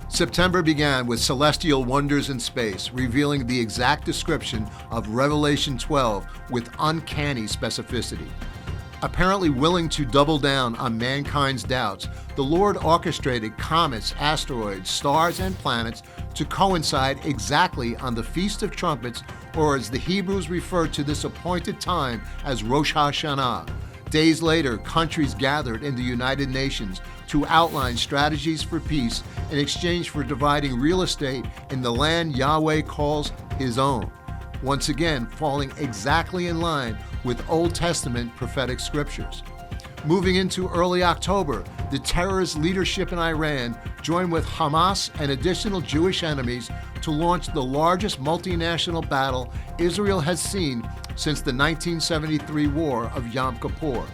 September began with celestial wonders in space, revealing the exact description of Revelation 12 with uncanny specificity. Apparently willing to double down on mankind's doubts, the Lord orchestrated comets, asteroids, stars, and planets to coincide exactly on the Feast of Trumpets, or as the Hebrews referred to this appointed time as Rosh Hashanah. Days later, countries gathered in the United Nations to outline strategies for peace in exchange for dividing real estate in the land Yahweh calls His own, once again falling exactly in line with Old Testament prophetic scriptures. Moving into early October, the terrorist leadership in Iran joined with Hamas and additional Jewish enemies to launch the largest multinational battle Israel has seen since the 1973 War of Yom Kippur.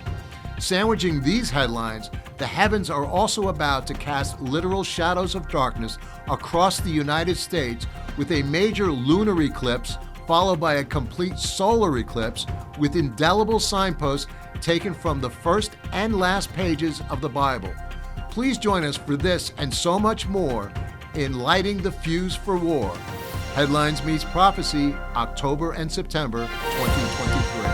Sandwiching these headlines, the heavens are also about to cast literal shadows of darkness across the United States with a major lunar eclipse followed by a complete solar eclipse with indelible signposts taken from the first and last pages of the Bible. Please join us for this and so much more in Lighting the Fuse for War. Headlines Meets Prophecy, October and September 2023.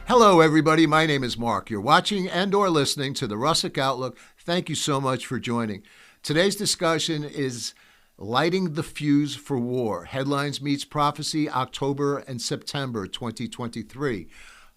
Hello, everybody. My name is Mark. You're watching and or listening to the Russak Outlook. Thank you so much for joining. Today's discussion is Lighting the Fuse for War. Headlines Meets Prophecy, October and September 2023.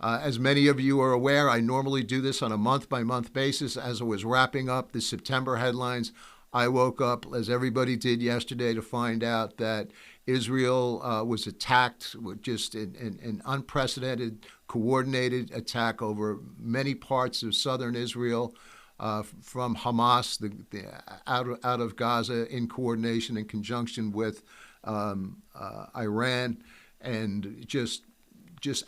As many of you are aware, I normally do this on a month-by-month basis. As I was wrapping up the September headlines, I woke up, as everybody did yesterday, to find out that Israel was attacked with just an unprecedented, coordinated attack over many parts of southern Israel from Hamas out of Gaza in coordination in conjunction with Iran, and just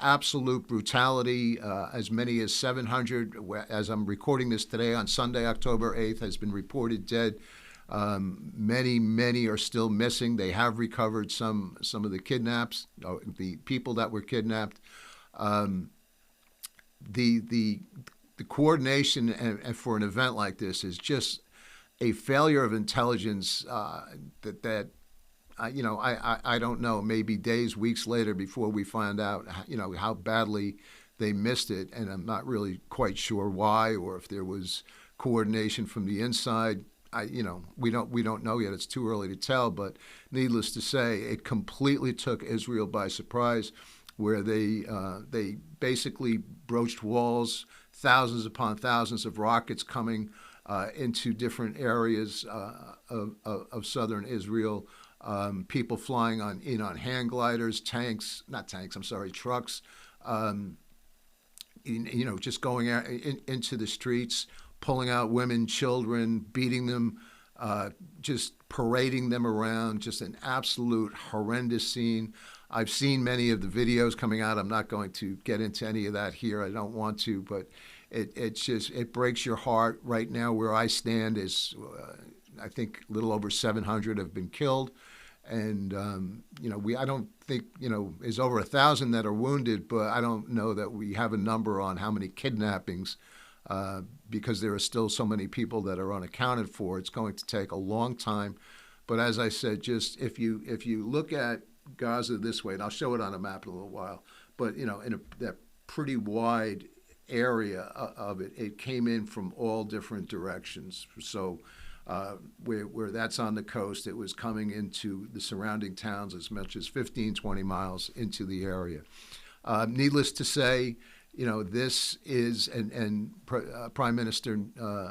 absolute brutality. As many as 700, as I'm recording this today on Sunday, October 8th, has been reported dead. Many are still missing. They have recovered some of the the people that were kidnapped. The coordination and for an event like this is just a failure of intelligence that I don't know, maybe days, weeks later before we find out, how badly they missed it. And I'm not really quite sure why, or if there was coordination from the inside. We don't know yet. It's too early to tell, but needless to say, it completely took Israel by surprise, where they basically broached walls, thousands upon thousands of rockets coming into different areas of southern Israel. People flying on hang gliders, trucks. Just going out into the streets, pulling out women, children, beating them, just parading them around. Just an absolute horrendous scene. I've seen many of the videos coming out. I'm not going to get into any of that here. I don't want to, but it breaks your heart. Right now, where I stand is, I think a little over 700 have been killed. And, I don't think, there's over 1,000 that are wounded, but I don't know that we have a number on how many kidnappings, because there are still so many people that are unaccounted for. It's going to take a long time. But as I said, just if you look at Gaza this way, and I'll show it on a map in a little while, but, that pretty wide area of it, it came in from all different directions. So where that's on the coast, it was coming into the surrounding towns as much as 15, 20 miles into the area. Needless to say, this is, and Prime Minister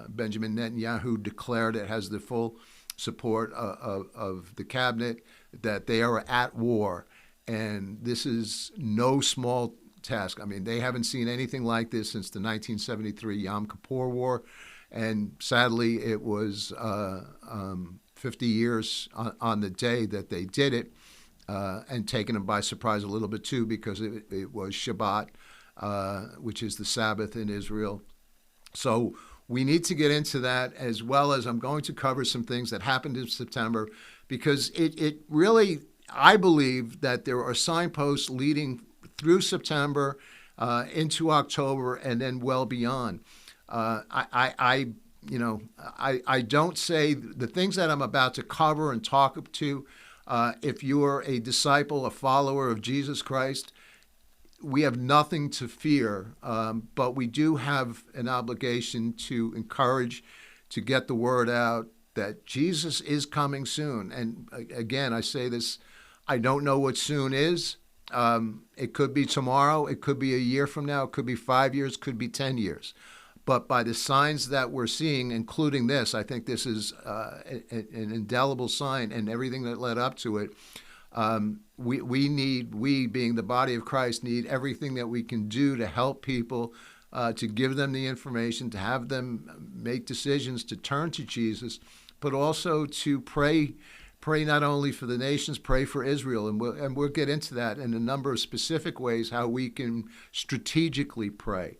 Benjamin Netanyahu declared it has the full support of the cabinet, that they are at war. And this is no small task. I mean, they haven't seen anything like this since the 1973 Yom Kippur War. And sadly, it was 50 years on the day that they did it, and taken them by surprise a little bit too, because it was Shabbat, which is the Sabbath in Israel. So we need to get into that, as well as I'm going to cover some things that happened in September, because it really I believe that there are signposts leading through September, into October, and then well beyond. I don't say the things that I'm about to cover and talk to. If you are a disciple, a follower of Jesus Christ, we have nothing to fear, but we do have an obligation to encourage, to get the word out that Jesus is coming soon. And again, I say this, I don't know what soon is. It could be tomorrow, it could be a year from now, it could be 5 years, could be 10 years. But by the signs that we're seeing, including this, I think this is an indelible sign, and everything that led up to it. We being the body of Christ, need everything that we can do to help people, to give them the information, to have them make decisions to turn to Jesus, but also to pray not only for the nations, pray for Israel. And we'll get into that in a number of specific ways, how we can strategically pray.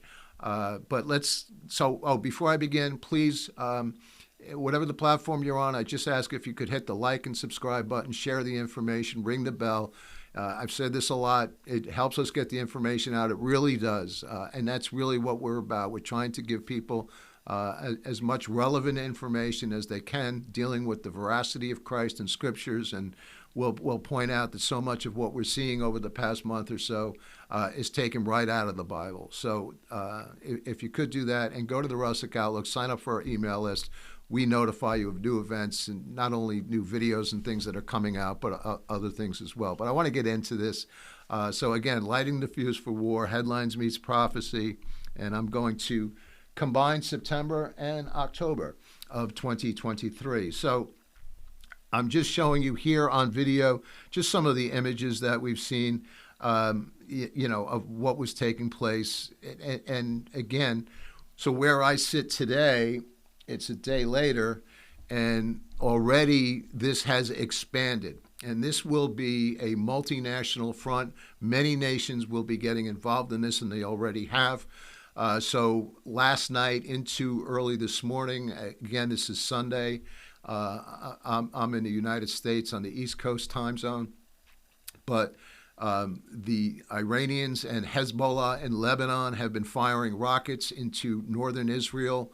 Before I begin, please, whatever the platform you're on, I just ask if you could hit the like and subscribe button, share the information, ring the bell. I've said this a lot. It helps us get the information out. It really does. And that's really what we're about. We're trying to give people as much relevant information as they can, dealing with the veracity of Christ and scriptures. And we'll point out that so much of what we're seeing over the past month or so is taken right out of the Bible. So if you could do that and go to the Russak Outlook, sign up for our email list. We notify you of new events, and not only new videos and things that are coming out, but other things as well. But I want to get into this. So again, lighting the fuse for war, headlines meets prophecy, and I'm going to combine September and October of 2023. So I'm just showing you here on video just some of the images that we've seen, of what was taking place. And again, so where I sit today, it's a day later, and already this has expanded. And this will be a multinational front. Many nations will be getting involved in this, and they already have. So last night into early this morning, again, this is Sunday. I'm in the United States on the East Coast time zone. But the Iranians and Hezbollah in Lebanon have been firing rockets into northern Israel.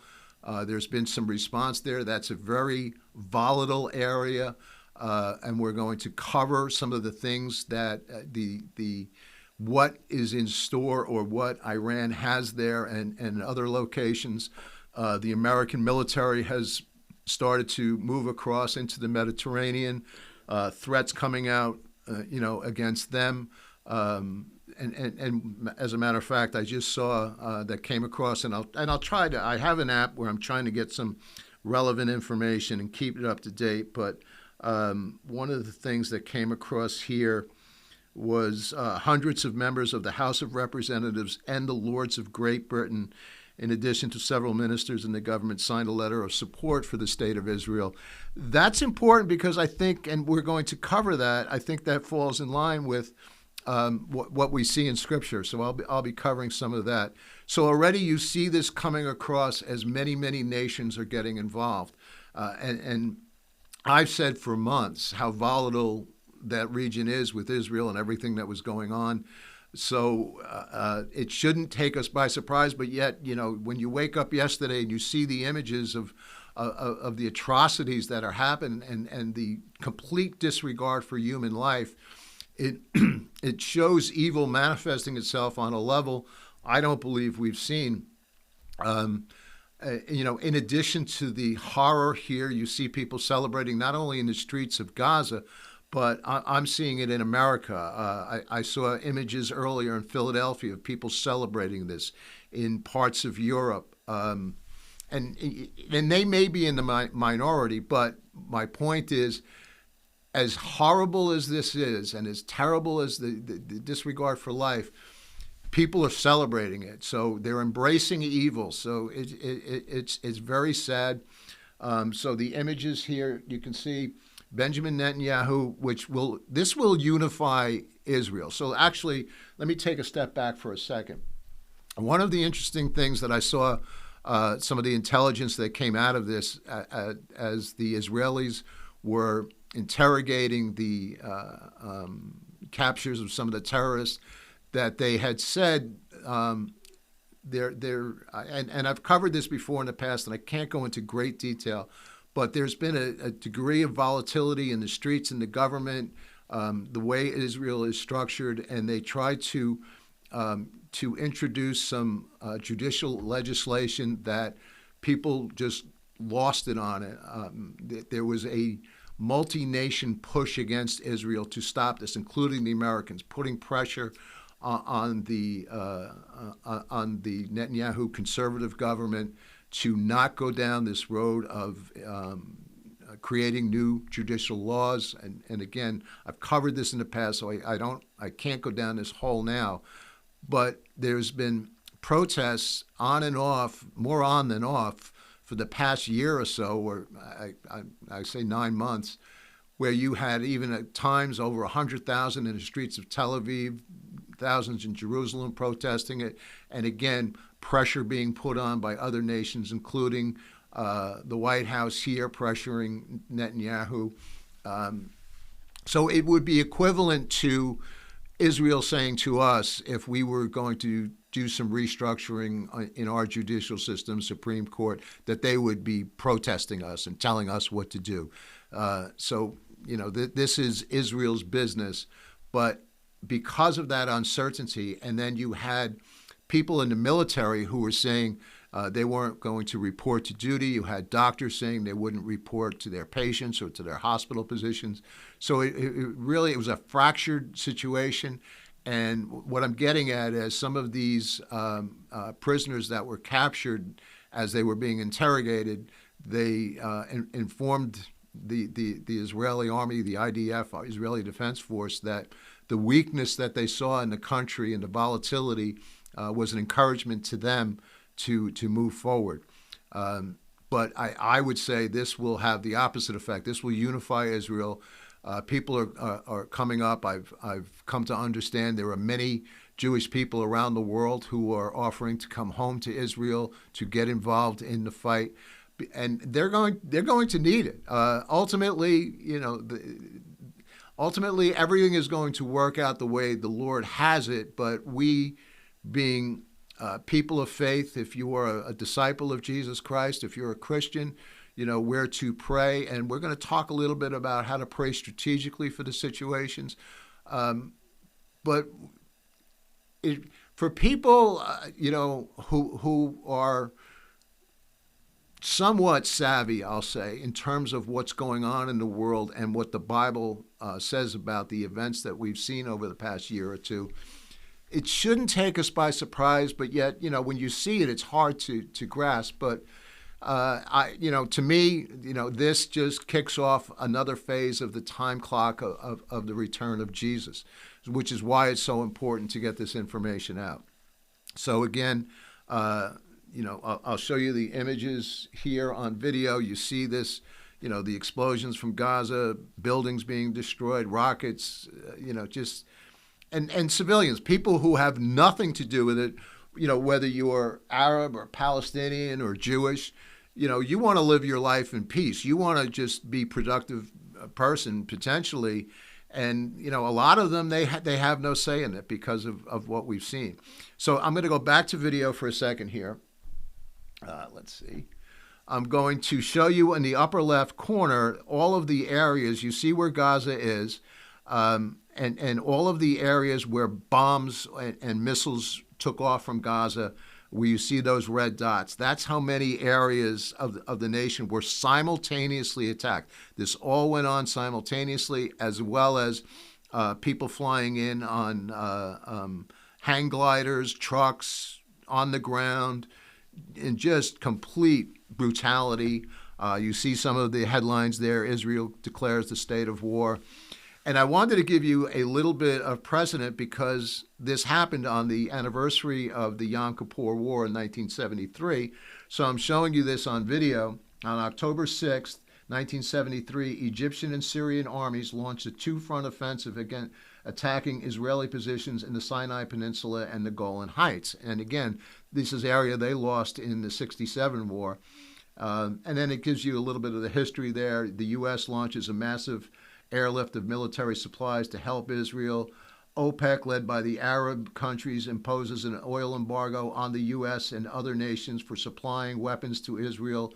There's been some response there. That's a very volatile area, and we're going to cover some of the things that what is in store, or what Iran has there and other locations. The American military has started to move across into the Mediterranean. Threats coming out, against them. And as a matter of fact, I just saw that came across, and I'll try to. I have an app where I'm trying to get some relevant information and keep it up to date. But one of the things that came across here was hundreds of members of the House of Representatives and the Lords of Great Britain, in addition to several ministers in the government, signed a letter of support for the state of Israel. That's important because I think, and we're going to cover that, I think that falls in line with what we see in Scripture. So I'll be covering some of that. So already you see this coming across as many nations are getting involved. And I've said for months how volatile that region is with Israel and everything that was going on. So it shouldn't take us by surprise. But yet, when you wake up yesterday and you see the images of the atrocities that are happening and the complete disregard for human life, it shows evil manifesting itself on a level I don't believe we've seen. In addition to the horror here, you see people celebrating not only in the streets of Gaza, but I'm seeing it in America. I saw images earlier in Philadelphia of people celebrating this in parts of Europe. And they may be in the minority, but my point is, as horrible as this is and as terrible as the disregard for life, people are celebrating it. So they're embracing evil. So it's very sad. So the images here, you can see Benjamin Netanyahu, this will unify Israel. So actually, let me take a step back for a second. One of the interesting things that I saw, some of the intelligence that came out of this, as the Israelis were interrogating the captures of some of the terrorists, that they had said and I've covered this before in the past, and I can't go into great detail, but there's been a degree of volatility in the streets and the government, the way Israel is structured, and they try to introduce some judicial legislation that people just lost it on it. There was a multi-nation push against Israel to stop this, including the Americans, putting pressure on the Netanyahu conservative government to not go down this road of creating new judicial laws. And again, I've covered this in the past, so I can't go down this hole now. But there's been protests on and off, more on than off, for the past year or so, or I say 9 months, where you had even at times over 100,000 in the streets of Tel Aviv, thousands in Jerusalem protesting it, and again, pressure being put on by other nations, including the White House here pressuring Netanyahu. So it would be equivalent to Israel saying to us, if we were going to do some restructuring in our judicial system, Supreme Court, that they would be protesting us and telling us what to do. So, this is Israel's business. But because of that uncertainty, and then you had people in the military who were saying they weren't going to report to duty. You had doctors saying they wouldn't report to their patients or to their hospital physicians. So it was a fractured situation. And what I'm getting at is some of these prisoners that were captured as they were being interrogated, they informed the Israeli army, the IDF, Israeli Defense Force, that the weakness that they saw in the country and the volatility was an encouragement to them to move forward. But I would say this will have the opposite effect. This will unify Israel. People are coming up. I've come to understand there are many Jewish people around the world who are offering to come home to Israel to get involved in the fight, and they're going to need it. Ultimately, ultimately everything is going to work out the way the Lord has it. But we, being people of faith, if you are a disciple of Jesus Christ, if you're a Christian, where to pray. And we're going to talk a little bit about how to pray strategically for the situations. But for people, who are somewhat savvy, I'll say, in terms of what's going on in the world and what the Bible says about the events that we've seen over the past year or two, it shouldn't take us by surprise. But yet, when you see it, it's hard to grasp. But to me, this just kicks off another phase of the time clock of the return of Jesus, which is why it's so important to get this information out. So again, I'll show you the images here on video. You see this, the explosions from Gaza, buildings being destroyed, rockets, and civilians, people who have nothing to do with it, whether you're Arab or Palestinian or Jewish. You want to live your life in peace. You want to just be a productive person, potentially. And, a lot of them, they have no say in it because of what we've seen. So I'm going to go back to video for a second here. Let's see. I'm going to show you in the upper left corner all of the areas. You see where Gaza is, and all of the areas where bombs and missiles took off from Gaza, where you see those red dots. That's how many areas of the nation were simultaneously attacked. This all went on simultaneously, as well as people flying in on hang gliders, trucks, on the ground, in just complete brutality. You see some of the headlines there. Israel declares the state of war. And I wanted to give you a little bit of precedent because this happened on the anniversary of the Yom Kippur War in 1973. So I'm showing you this on video. On October 6th, 1973, Egyptian and Syrian armies launched a two-front offensive against attacking Israeli positions in the Sinai Peninsula and the Golan Heights. And again, this is area they lost in the 67 war. And then it gives you a little bit of the history there. The U.S. launches a massive airlift of military supplies to help Israel. OPEC, led by the Arab countries, imposes an oil embargo on the U.S. and other nations for supplying weapons to Israel.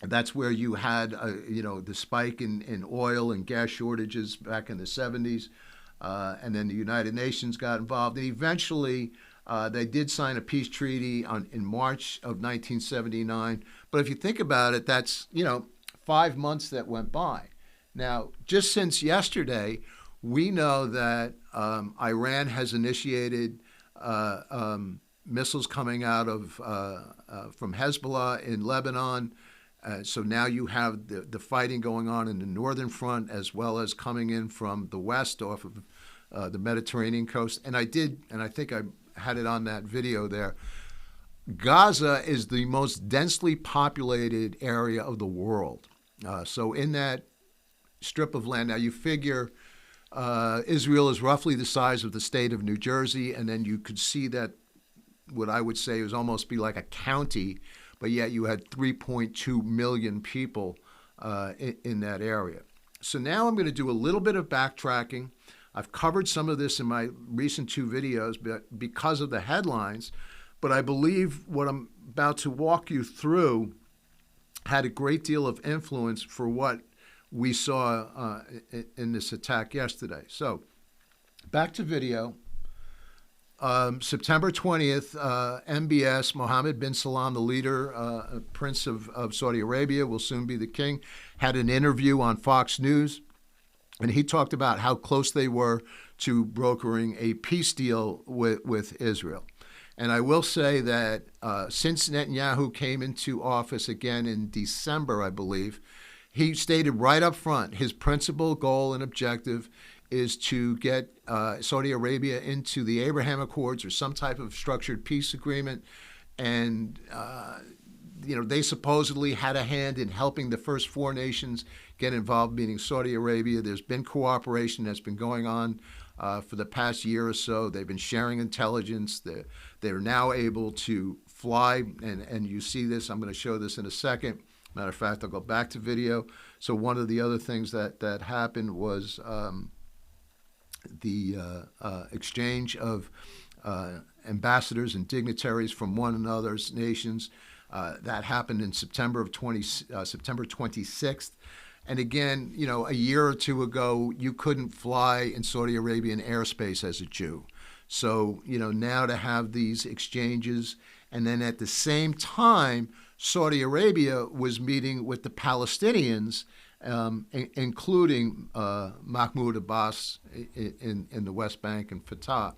That's where you had, the spike in oil and gas shortages back in the 70s. And then the United Nations got involved. And eventually, they did sign a peace treaty in March of 1979. But if you think about it, that's, 5 months that went by. Now, just since yesterday, we know that Iran has initiated missiles coming out of from Hezbollah in Lebanon. So now you have the fighting going on in the northern front as well as coming in from the west off of the Mediterranean coast. And I think I had it on that video there. Gaza is the most densely populated area of the world. So in that strip of land, now you figure Israel is roughly the size of the state of New Jersey, and then you could see that what I would say was almost be like a county, but yet you had 3.2 million people in that area. So now I'm going to do a little bit of backtracking. I've covered some of this in my recent 2 videos because of the headlines, but I believe what I'm about to walk you through had a great deal of influence for what we saw in this attack yesterday. So back to video. September 20th, MBS, Mohammed bin Salman, the leader, Prince of Saudi Arabia, will soon be the king, had an interview on Fox News, and he talked about how close they were to brokering a peace deal with Israel. And I will say that since Netanyahu came into office again in December, I believe, he stated right up front his principal goal and objective is to get Saudi Arabia into the Abraham Accords or some type of structured peace agreement. And, they supposedly had a hand in helping the first 4 nations get involved, meaning Saudi Arabia. There's been cooperation that's been going on for the past year or so. They've been sharing intelligence. They're now able to fly, and you see this. I'm going to show this in a second. Matter of fact, I'll go back to video. So one of the other things that happened was the exchange of ambassadors and dignitaries from one another's nations. That happened in September 26th. And again, a year or 2 ago, you couldn't fly in Saudi Arabian airspace as a Jew. So, now to have these exchanges, and then at the same time, Saudi Arabia was meeting with the Palestinians, including Mahmoud Abbas in the West Bank and Fatah.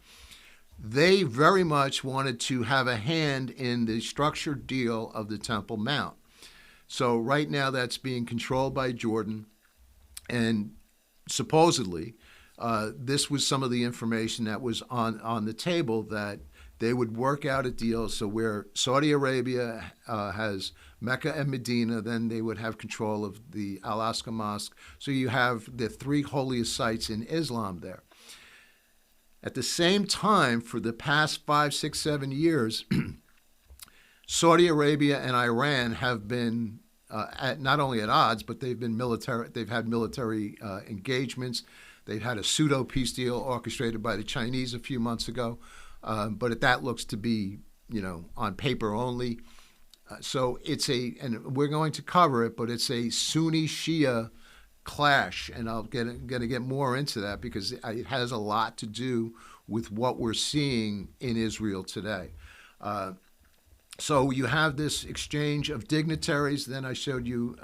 They very much wanted to have a hand in the structured deal of the Temple Mount. So right now that's being controlled by Jordan, and supposedly this was some of the information that was on the table, that they would work out a deal so where Saudi Arabia has Mecca and Medina, then they would have control of the Al-Aqsa Mosque. So you have the 3 holiest sites in Islam there. At the same time, for the past 5, 6, 7 years, Saudi Arabia and Iran have been not only at odds, but they've had military engagements. They've had a pseudo peace deal orchestrated by the Chinese a few months ago, but that looks to be, on paper only. So and we're going to cover it, but it's a Sunni-Shia clash, and I'm going to get more into that because it has a lot to do with what we're seeing in Israel today. So you have this exchange of dignitaries. Then I showed you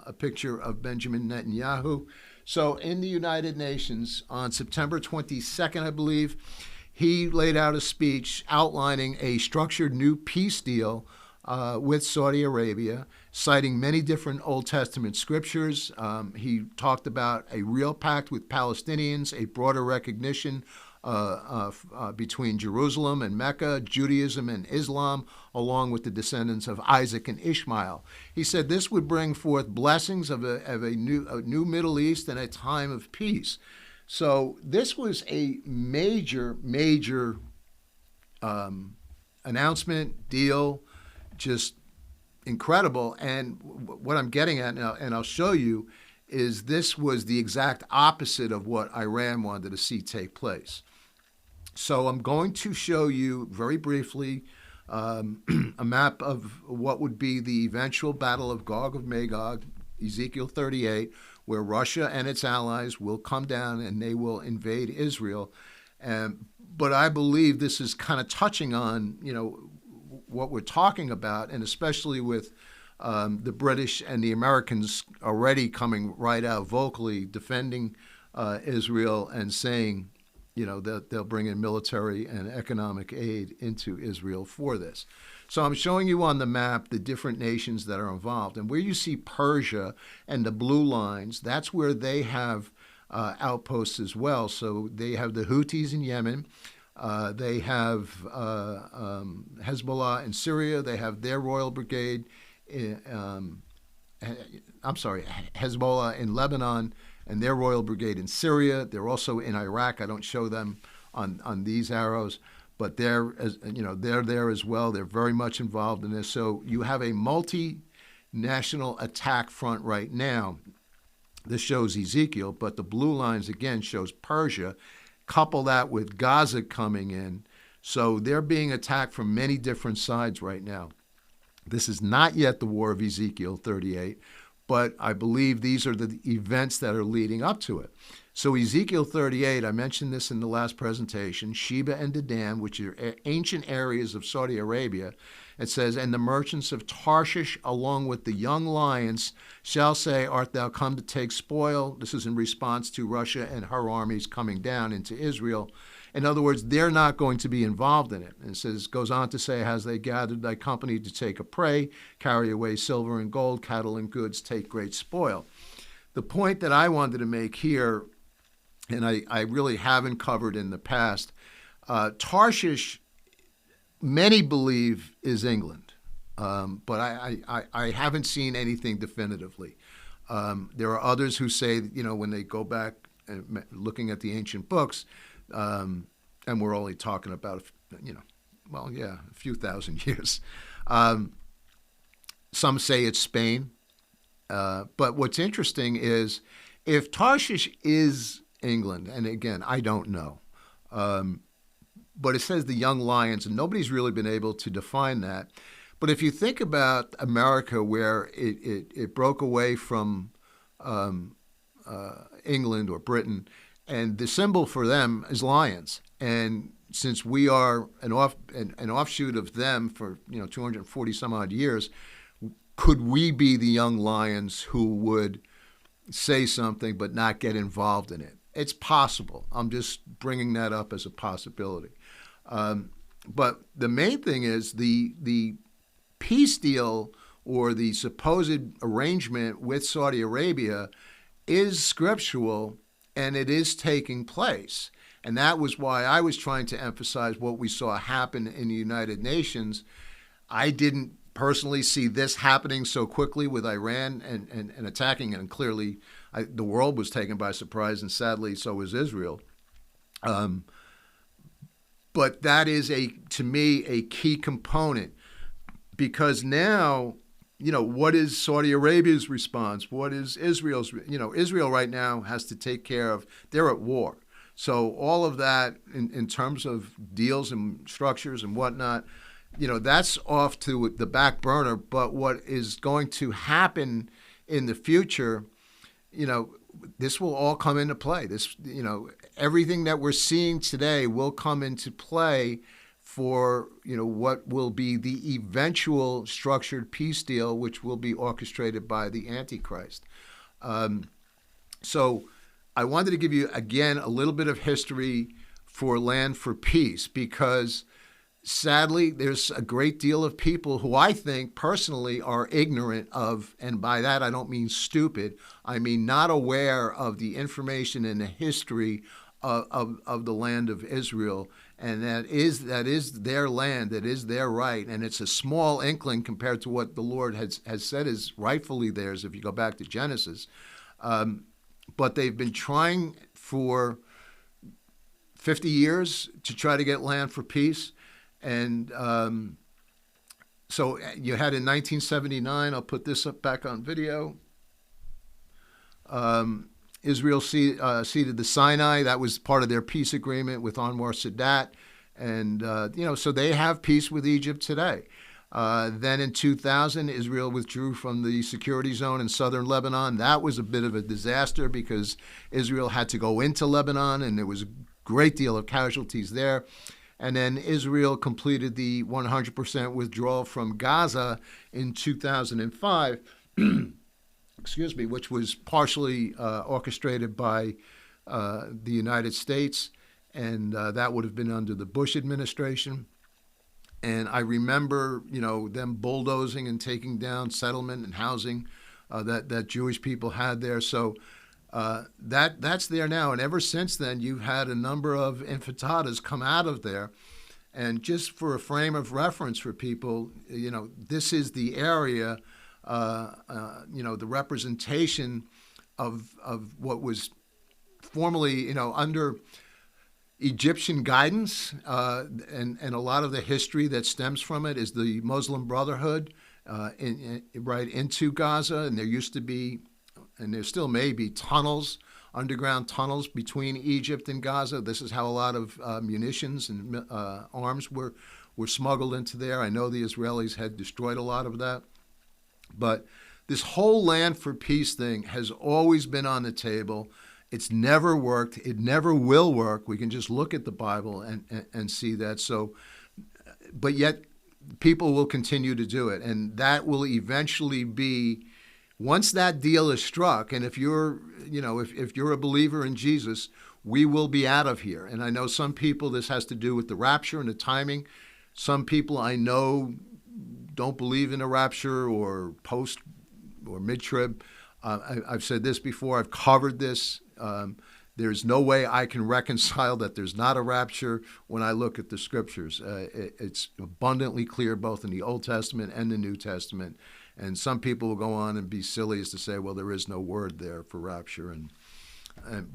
a picture of Benjamin Netanyahu. So in the United Nations on September 22nd, I believe, he laid out a speech outlining a structured new peace deal with Saudi Arabia, citing many different Old Testament scriptures. He talked about a real pact with Palestinians, a broader recognition between Jerusalem and Mecca, Judaism and Islam, along with the descendants of Isaac and Ishmael. He said this would bring forth blessings of a new Middle East and a time of peace. So this was a major announcement, deal, just incredible. And what I'm getting at now, and I'll show you, is this was the exact opposite of what Iran wanted to see take place. So I'm going to show you very briefly a map of what would be the eventual Battle of Gog of Magog, Ezekiel 38, where Russia and its allies will come down and they will invade Israel. But I believe this is kind of touching on, what we're talking about, and especially with the British and the Americans already coming right out vocally defending Israel and saying, that they'll bring in military and economic aid into Israel for this. So I'm showing you on the map the different nations that are involved. And where you see Persia and the blue lines, that's where they have outposts as well. So they have the Houthis in Yemen. They have Hezbollah in Syria. They have their royal brigade. Hezbollah in Lebanon and their royal brigade in Syria. They're also in Iraq. I don't show them on these arrows, but they're there as well. They're very much involved in this. So you have a multinational attack front right now. This shows Ezekiel, but the blue lines again shows Persia. Couple that with Gaza coming in. So they're being attacked from many different sides right now. This is not yet the war of Ezekiel 38, but I believe these are the events that are leading up to it. So Ezekiel 38, I mentioned this in the last presentation, Sheba and Dedan, which are ancient areas of Saudi Arabia. It says, and the merchants of Tarshish along with the young lions shall say, art thou come to take spoil? This is in response to Russia and her armies coming down into Israel. In other words, they're not going to be involved in it. And it says, goes on to say, as they gathered thy company to take a prey, carry away silver and gold, cattle and goods, take great spoil. The point that I wanted to make here, and I really haven't covered in the past, Tarshish, many believe is England, but I haven't seen anything definitively. There are others who say, when they go back and looking at the ancient books, and we're only talking about, a few thousand years. Some say it's Spain. But what's interesting is if Tarshish is England, and again, I don't know, but it says the young lions, and nobody's really been able to define that. But if you think about America, where it broke away from England or Britain, and the symbol for them is lions. And since we are an offshoot of them for 240 some odd years, could we be the young lions who would say something but not get involved in it? It's possible. I'm just bringing that up as a possibility. But the main thing is the peace deal or the supposed arrangement with Saudi Arabia is scriptural, and it is taking place. And that was why I was trying to emphasize what we saw happen in the United Nations. I didn't personally see this happening so quickly with Iran and attacking it, and clearly the world was taken by surprise, and sadly so was Israel. But that is, to me, a key component, because now, what is Saudi Arabia's response? What is Israel's? Israel right now has to take care of, they're at war. So all of that in terms of deals and structures and whatnot, that's off to the back burner. But what is going to happen in the future, this will all come into play. Everything that we're seeing today will come into play for, what will be the eventual structured peace deal, which will be orchestrated by the Antichrist. So I wanted to give you, again, a little bit of history for Land for Peace, because sadly, there's a great deal of people who I think personally are ignorant of, and by that I don't mean stupid, I mean not aware of the information and the history of the land of Israel. And that is their land, that is their right, and it's a small inkling compared to what the Lord has said is rightfully theirs if you go back to Genesis. But they've been trying for 50 years to try to get Land for Peace. And so you had in 1979, I'll put this up back on video. Israel ceded the Sinai. That was part of their peace agreement with Anwar Sadat. And, so they have peace with Egypt today. Then in 2000, Israel withdrew from the security zone in southern Lebanon. That was a bit of a disaster because Israel had to go into Lebanon, and there was a great deal of casualties there. And then Israel completed the 100% withdrawal from Gaza in 2005, excuse me, which was partially orchestrated by the United States, and that would have been under the Bush administration. And I remember, them bulldozing and taking down settlement and housing that Jewish people had there. So that's there now. And ever since then, you've had a number of intifada's come out of there. And just for a frame of reference for people, this is the area, the representation of what was formerly, under Egyptian guidance, and a lot of the history that stems from it is the Muslim Brotherhood right into Gaza. And there used to be, and there still may be, underground tunnels between Egypt and Gaza. This is how a lot of munitions and arms were smuggled into there. I know the Israelis had destroyed a lot of that. But this whole land for peace thing has always been on the table. It's never worked. It never will work. We can just look at the Bible and see that. So, but yet people will continue to do it. And that will eventually be, once that deal is struck, and if you're, if you're a believer in Jesus, we will be out of here. And I know some people, this has to do with the rapture and the timing. Some people I know don't believe in a rapture or post or mid-trib. I've said this before. I've covered this. There's no way I can reconcile that there's not a rapture when I look at the scriptures. It's abundantly clear both in the Old Testament and the New Testament. And some people will go on and be silly as to say, well, there is no word there for rapture.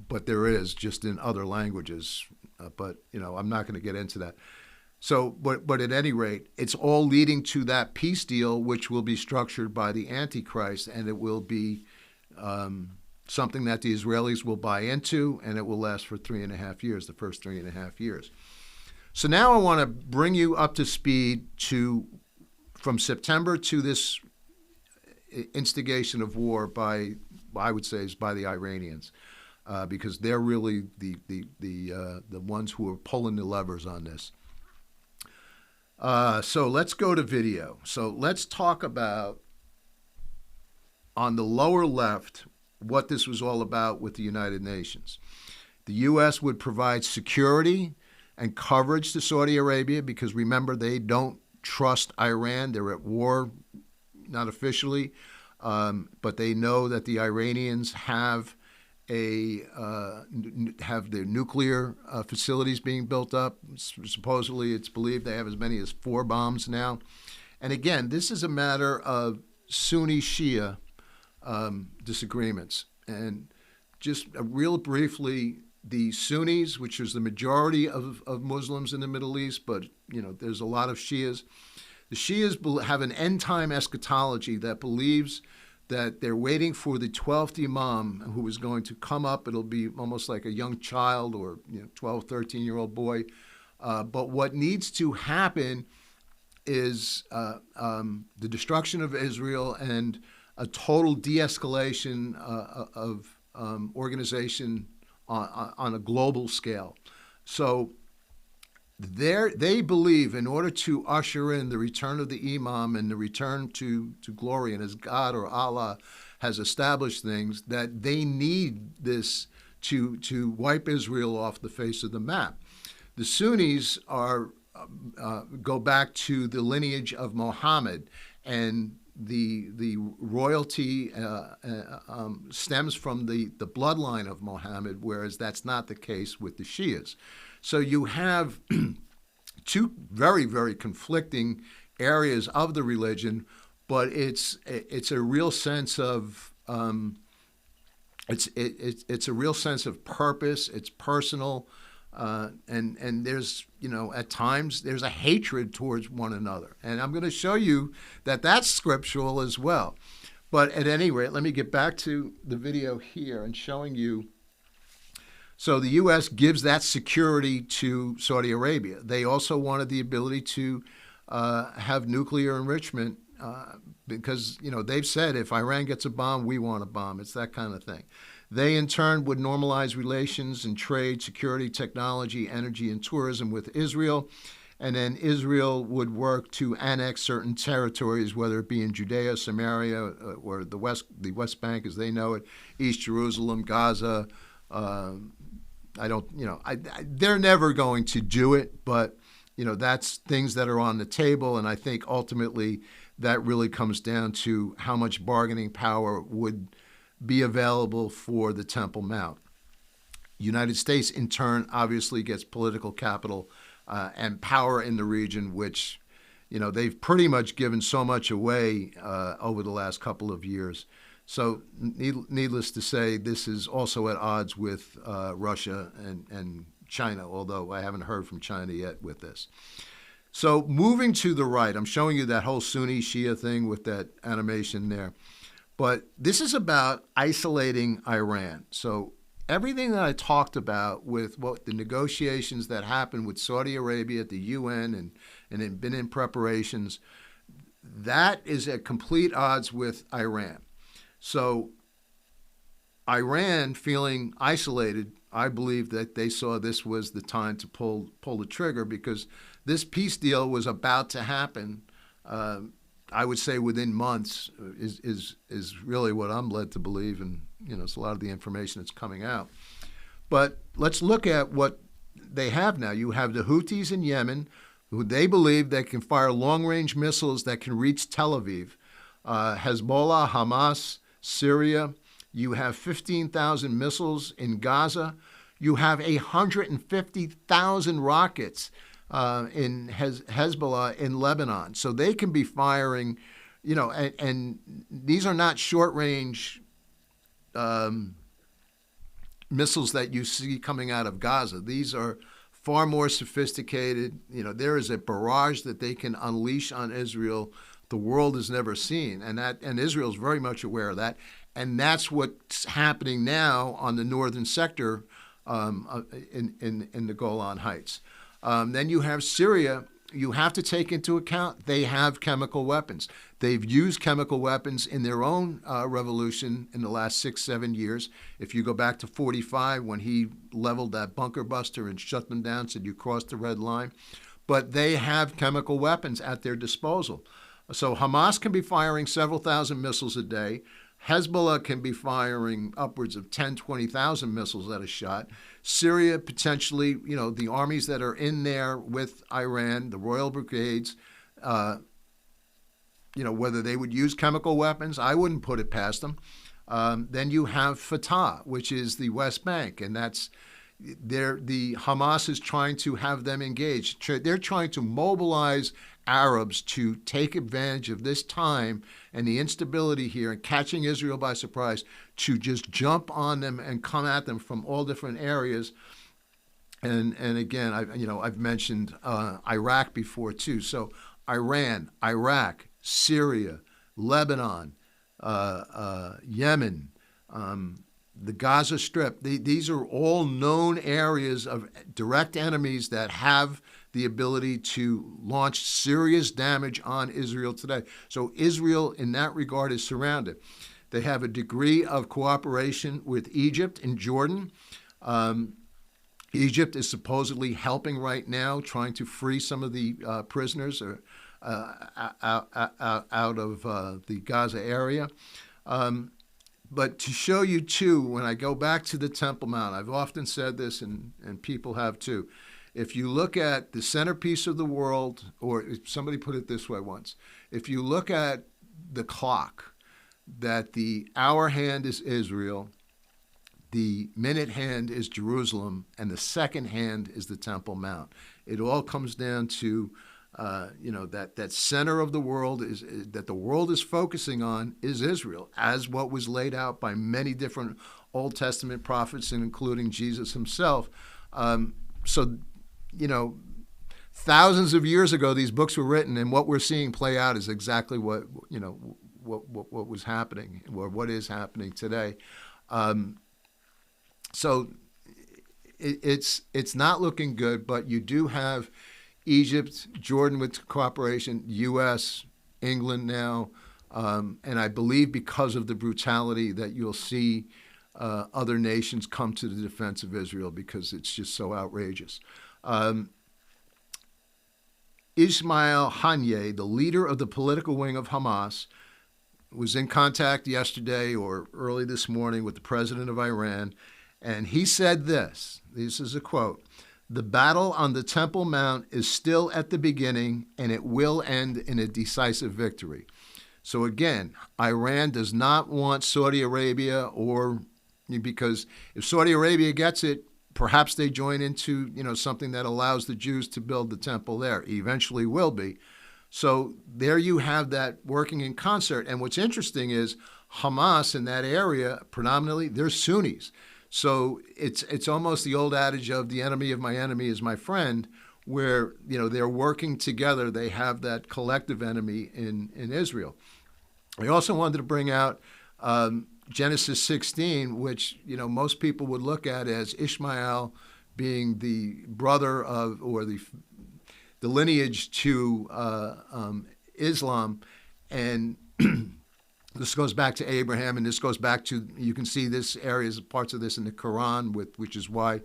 But there is, just in other languages. But I'm not going to get into that. So, but at any rate, it's all leading to that peace deal, which will be structured by the Antichrist, and it will be something that the Israelis will buy into, and it will last for 3.5 years, the first 3.5 years. So now I want to bring you up to speed from September to this instigation of war by, I would say, is by the Iranians, because they're really the ones who are pulling the levers on this. So let's go to video. So let's talk about, on the lower left, what this was all about with the United Nations. The U.S. would provide security and coverage to Saudi Arabia because, remember, they don't trust Iran. They're at war, not officially, but they know that the Iranians have their nuclear facilities being built up. Supposedly, it's believed they have as many as 4 bombs now. And again, this is a matter of Sunni-Shia disagreements. And just real briefly, the Sunnis, which is the majority of Muslims in the Middle East, but there's a lot of Shias. The Shias have an end-time eschatology that believes that they're waiting for the 12th Imam who is going to come up. It'll be almost like a young child or 12, 13-year-old boy. But what needs to happen is the destruction of Israel and a total de-escalation of organization on a global scale. So they believe, in order to usher in the return of the Imam and the return to glory, and as God or Allah has established things, that they need this to wipe Israel off the face of the map. The Sunnis go back to the lineage of Muhammad, and the royalty stems from the bloodline of Muhammad, whereas that's not the case with the Shias. So you have two very, very conflicting areas of the religion, but it's a real sense of it's a real sense of purpose. It's personal, and there's at times there's a hatred towards one another, and I'm going to show you that that's scriptural as well. But at any rate, let me get back to the video here and showing you. So the U.S. gives that security to Saudi Arabia. They also wanted the ability to have nuclear enrichment because, they've said if Iran gets a bomb, we want a bomb. It's that kind of thing. They, in turn, would normalize relations in trade, security, technology, energy, and tourism with Israel. And then Israel would work to annex certain territories, whether it be in Judea, Samaria, or the West Bank as they know it, East Jerusalem, Gaza. They're never going to do it, but that's things that are on the table. And I think ultimately that really comes down to how much bargaining power would be available for the Temple Mount. United States, in turn, obviously gets political capital and power in the region, which, they've pretty much given so much away over the last couple of years. So needless to say, this is also at odds with Russia and China, although I haven't heard from China yet with this. So moving to the right, I'm showing you that whole Sunni Shia thing with that animation there. But this is about isolating Iran. So everything that I talked about with what the negotiations that happened with Saudi Arabia at the UN and had been in preparations, that is at complete odds with Iran. So Iran feeling isolated, I believe that they saw this was the time to pull the trigger because this peace deal was about to happen. I would say within months is really what I'm led to believe, and it's a lot of the information that's coming out. But let's look at what they have now. You have the Houthis in Yemen, who they believe they can fire long-range missiles that can reach Tel Aviv. Hezbollah, Hamas, Syria. You have 15,000 missiles in Gaza. You have 150,000 rockets in Hezbollah in Lebanon. So they can be firing, and these are not short-range missiles that you see coming out of Gaza. These are far more sophisticated. There is a barrage that they can unleash on Israel the world has never seen, and Israel's very much aware of that. And that's what's happening now on the northern sector in the Golan Heights. Then you have Syria. You have to take into account they have chemical weapons. They've used chemical weapons in their own revolution in the last 6-7 years. If you go back to 45, when he leveled that bunker buster and shut them down, said you crossed the red line. But they have chemical weapons at their disposal. So Hamas can be firing several thousand missiles a day. Hezbollah can be firing upwards of 10, 20,000 missiles at a shot. Syria, potentially, the armies that are in there with Iran, the Royal Brigades, whether they would use chemical weapons, I wouldn't put it past them. Then you have Fatah, which is the West Bank, and that's the Hamas is trying to have them engaged. They're trying to mobilize Arabs to take advantage of this time and the instability here and catching Israel by surprise to just jump on them and come at them from all different areas. And again, I've mentioned Iraq before too. So Iran, Iraq, Syria, Lebanon, Yemen, the Gaza Strip. These are all known areas of direct enemies that have the ability to launch serious damage on Israel today. So Israel, in that regard, is surrounded. They have a degree of cooperation with Egypt and Jordan. Egypt is supposedly helping right now, trying to free some of the prisoners out of the Gaza area. But to show you, too, when I go back to the Temple Mount, I've often said this, and people have too. If you look at the centerpiece of the world, or somebody put it this way once, if you look at the clock, that the hour hand is Israel, the minute hand is Jerusalem, and the second hand is the Temple Mount. It all comes down to that center of the world is that the world is focusing on is Israel, as what was laid out by many different Old Testament prophets, and including Jesus himself. Thousands of years ago, these books were written, and what we're seeing play out is exactly what what was happening or what is happening today. So it's not looking good, but you do have Egypt, Jordan with cooperation, U.S., England now, and I believe because of the brutality that you'll see other nations come to the defense of Israel because it's just so outrageous. Ismail Haniyeh, the leader of the political wing of Hamas, was in contact yesterday or early this morning with the president of Iran, and he said this. This is a quote. "The battle on the Temple Mount is still at the beginning, and it will end in a decisive victory." So again, Iran does not want Saudi Arabia, or because if Saudi Arabia gets it, perhaps they join into something that allows the Jews to build the temple there. Eventually will be. So there you have that working in concert. And what's interesting is Hamas in that area, predominantly, they're Sunnis. So it's almost the old adage of the enemy of my enemy is my friend, where they're working together. They have that collective enemy in Israel. I also wanted to bring out Genesis 16, which most people would look at as Ishmael being the brother of, or the lineage to Islam, and this goes back to Abraham, and this goes back to, you can see this areas, parts of this in the Quran, which is why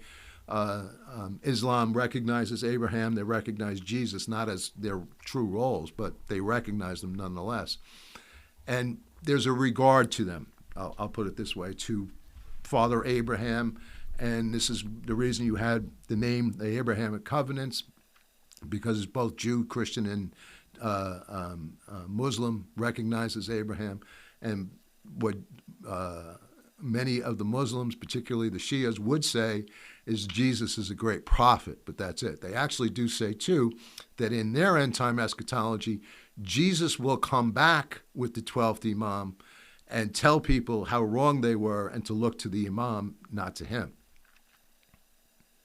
Islam recognizes Abraham. They recognize Jesus, not as their true roles, but they recognize them nonetheless. And there's a regard to them, I'll put it this way, to Father Abraham. And this is the reason you had the name, the Abrahamic covenants, because it's both Jew, Christian, and Muslim recognizes Abraham. And what many of the Muslims, particularly the Shias, would say is Jesus is a great prophet, but that's it. They actually do say, too, that in their end-time eschatology, Jesus will come back with the 12th Imam and tell people how wrong they were and to look to the Imam, not to him.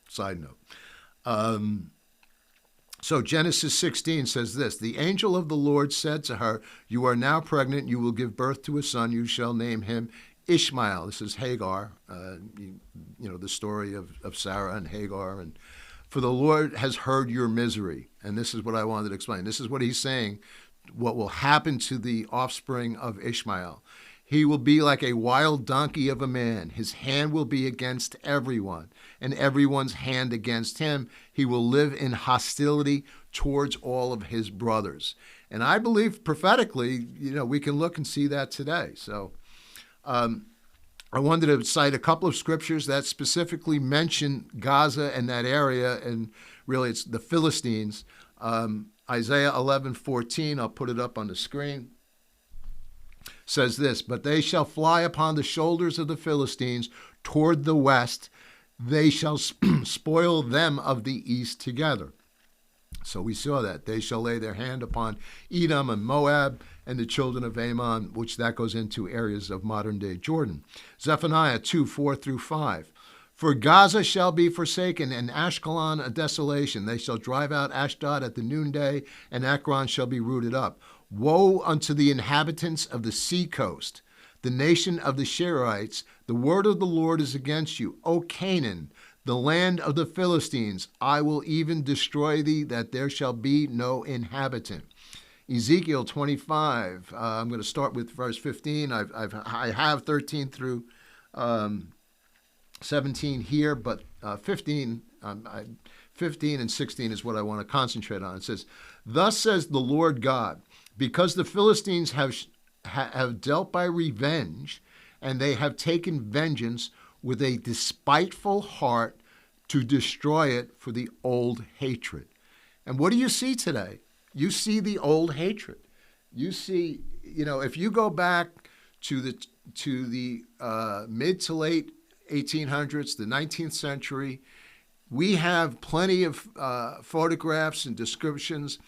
Side note. So Genesis 16 says this, "The angel of the Lord said to her, 'You are now pregnant, you will give birth to a son, you shall name him Ishmael.'" This is Hagar, the story of Sarah and Hagar. "And for the Lord has heard your misery." And this is what I wanted to explain. This is what he's saying, what will happen to the offspring of Ishmael. "He will be like a wild donkey of a man. His hand will be against everyone, and everyone's hand against him. He will live in hostility towards all of his brothers." And I believe prophetically, we can look and see that today. So I wanted to cite a couple of scriptures that specifically mention Gaza and that area, and really it's the Philistines. Isaiah 11:14, I'll put it up on the screen, says this, "But they shall fly upon the shoulders of the Philistines toward the west. They shall spoil them of the east together." So we saw that. "They shall lay their hand upon Edom and Moab and the children of Ammon," which that goes into areas of modern-day Jordan. Zephaniah 2:4-5. "For Gaza shall be forsaken, and Ashkelon a desolation. They shall drive out Ashdod at the noonday, and Ekron shall be rooted up. Woe unto the inhabitants of the sea coast, the nation of the Sherites. The word of the Lord is against you, O Canaan, the land of the Philistines. I will even destroy thee, that there shall be no inhabitant." Ezekiel 25, I'm going to start with verse 15. I have 13 through 17 here, but 15 and 16 is what I want to concentrate on. It says, "Thus says the Lord God, because the Philistines have dealt by revenge, and they have taken vengeance with a despiteful heart to destroy it for the old hatred." And what do you see today? You see the old hatred. You see, if you go back to the mid to late 1800s, the 19th century, we have plenty of photographs and descriptions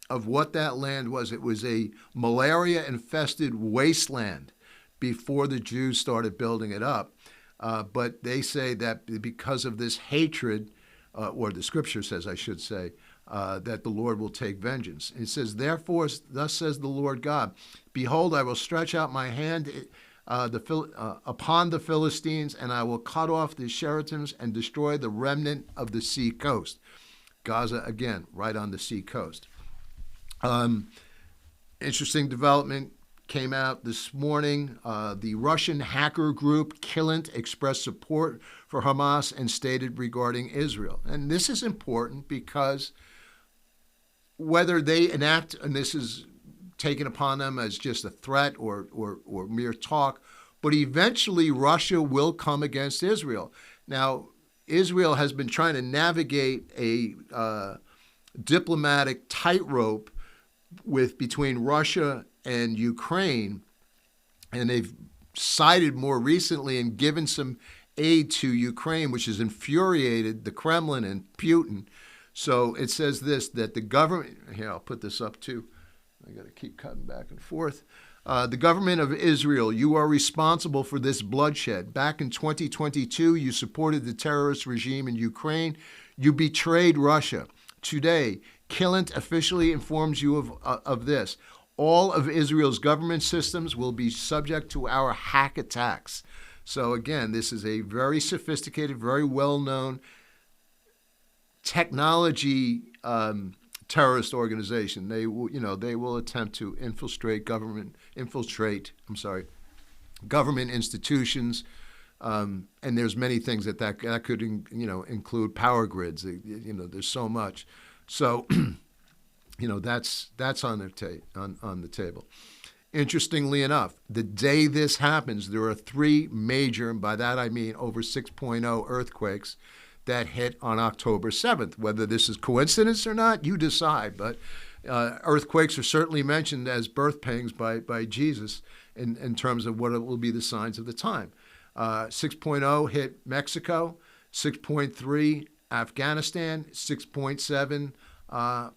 of what that land was. It was a malaria-infested wasteland before the Jews started building it up. But they say that because of this hatred or the scripture says, I should say, that the Lord will take vengeance. It says, therefore, thus says the Lord God, behold, I will stretch out my hand upon the Philistines, and I will cut off the Cherethims and destroy the remnant of the sea coast. Gaza, again, right on the sea coast. Interesting development came out this morning. The Russian hacker group Killant expressed support for Hamas and stated regarding Israel. And this is important because whether they enact, and this is taken upon them as just a threat or mere talk, but eventually Russia will come against Israel. Now, Israel has been trying to navigate a diplomatic tightrope between Russia and Ukraine, and they've sided more recently and given some aid to Ukraine, which has infuriated the Kremlin and Putin. So it says this, that the government, here, I'll put this up too. I got to keep cutting back and forth. The government of Israel, you are responsible for this bloodshed. Back in 2022, you supported the terrorist regime in Ukraine. You betrayed Russia. Today, Killant officially informs you of this. All of Israel's government systems will be subject to our hack attacks. So again, this is a very sophisticated, very well-known technology terrorist organization. They will attempt to infiltrate government institutions, and there's many things that could include power grids. There's so much. So that's on the table. Interestingly enough, the day this happens, there are 3 major, and by that I mean over 6.0 earthquakes that hit on October 7th. Whether this is coincidence or not, you decide. But earthquakes are certainly mentioned as birth pangs by Jesus in terms of what will be the signs of the time. 6.0 hit Mexico, 6.3 Afghanistan, 6.7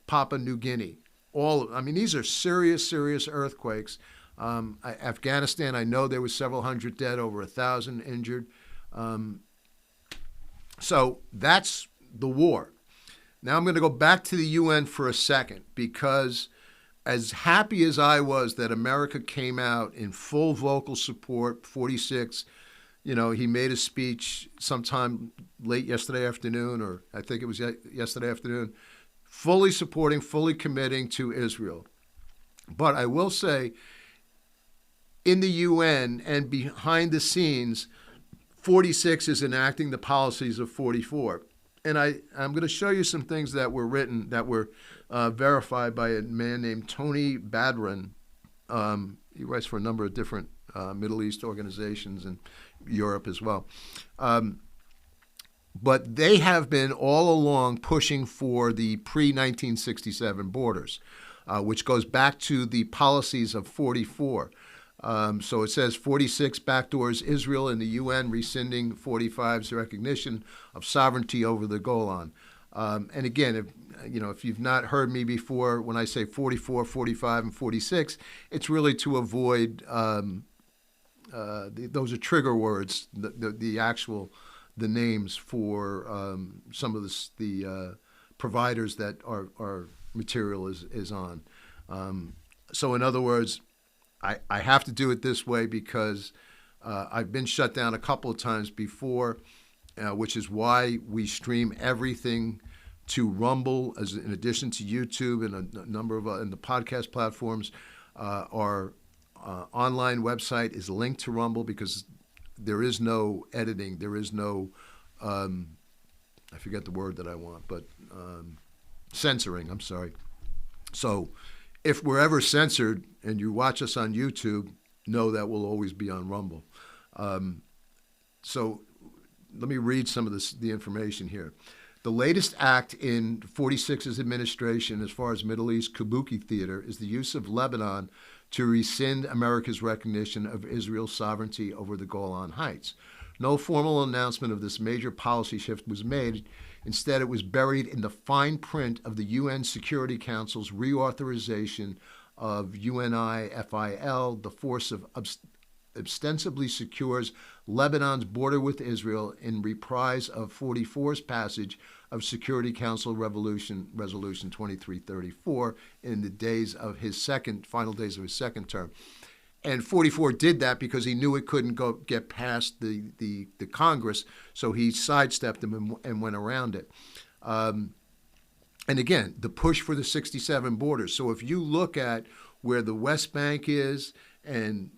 Papua New Guinea. These are serious earthquakes. Afghanistan, I know there was several hundred dead, over 1,000 injured. So that's the war. Now I'm going to go back to the UN for a second, because as happy as I was that America came out in full vocal support, 46, he made a speech sometime late yesterday afternoon, or I think it was yesterday afternoon, fully supporting, fully committing to Israel. But I will say, in the UN and behind the scenes, 46 is enacting the policies of 44. And I'm going to show you some things that were written, that were verified by a man named Tony Badran. He writes for a number of different Middle East organizations and Europe as well. But they have been all along pushing for the pre-1967 borders, which goes back to the policies of 44. So it says 46 backdoors Israel in the UN, rescinding 45's recognition of sovereignty over the Golan. And again, if you've not heard me before, when I say 44, 45, and 46, it's really to avoid those are trigger words. The names for some of the providers that our material is on. So in other words, I have to do it this way because I've been shut down a couple of times before, which is why we stream everything to Rumble, in addition to YouTube and a number of and the podcast platforms. Our online website is linked to Rumble because there is no editing. There is no, I forget the word that I want, but censoring, I'm sorry. So if we're ever censored and you watch us on YouTube, know that we'll always be on Rumble. So let me read some of the information here. The latest act in 46's administration as far as Middle East Kabuki theater is the use of Lebanon to rescind America's recognition of Israel's sovereignty over the Golan Heights. No formal announcement of this major policy shift was made. Instead, it was buried in the fine print of the UN Security Council's reauthorization of UNIFIL, the Force of ostensibly secures Lebanon's border with Israel in reprise of 44's passage of Security Council Resolution 2334 in the days of his final days of his second term. And 44 did that because he knew it couldn't get past the Congress, so he sidestepped them and went around it. And again, the push for the 67 borders. So if you look at where the West Bank is, and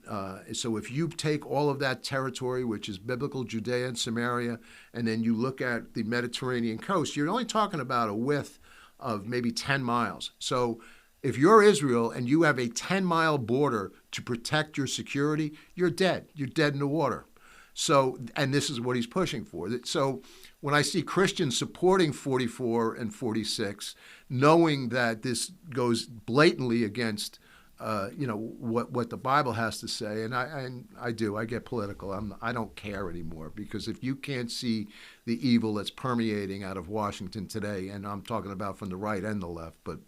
so if you take all of that territory, which is biblical Judea and Samaria, and then you look at the Mediterranean coast, you're only talking about a width of maybe 10 miles. So if you're Israel and you have a 10-mile border to protect your security, you're dead. You're dead in the water. So, and this is what he's pushing for. So when I see Christians supporting 44 and 46, knowing that this goes blatantly against what the Bible has to say, and I get political. I don't care anymore, because if you can't see the evil that's permeating out of Washington today, and I'm talking about from the right and the left, but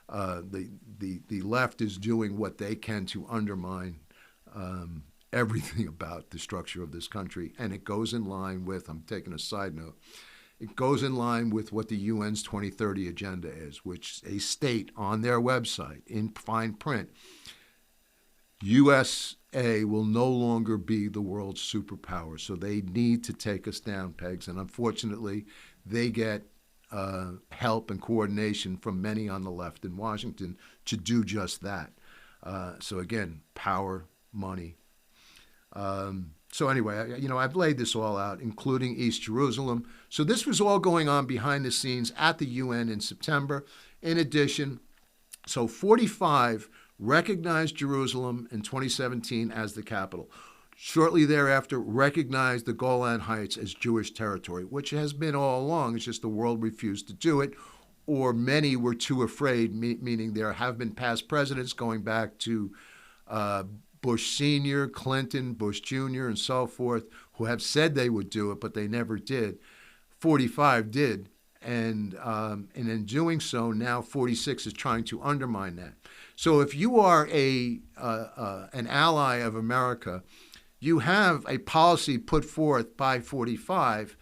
the left is doing what they can to undermine everything about the structure of this country, and it goes in line with, I'm taking a side note, it goes in line with what the UN's 2030 agenda is, which they state on their website in fine print. USA will no longer be the world's superpower, so they need to take us down pegs, and unfortunately, they get help and coordination from many on the left in Washington to do just that. So again, power, money. So anyway, I've laid this all out, including East Jerusalem. So this was all going on behind the scenes at the UN in September. In addition, so 45 recognized Jerusalem in 2017 as the capital. Shortly thereafter, recognized the Golan Heights as Jewish territory, which has been all along. It's just the world refused to do it, or many were too afraid, meaning there have been past presidents going back to Bush Sr., Clinton, Bush Jr., and so forth, who have said they would do it, but they never did. 45 did, and in doing so, now 46 is trying to undermine that. So if you are an ally of America, you have a policy put forth by 45,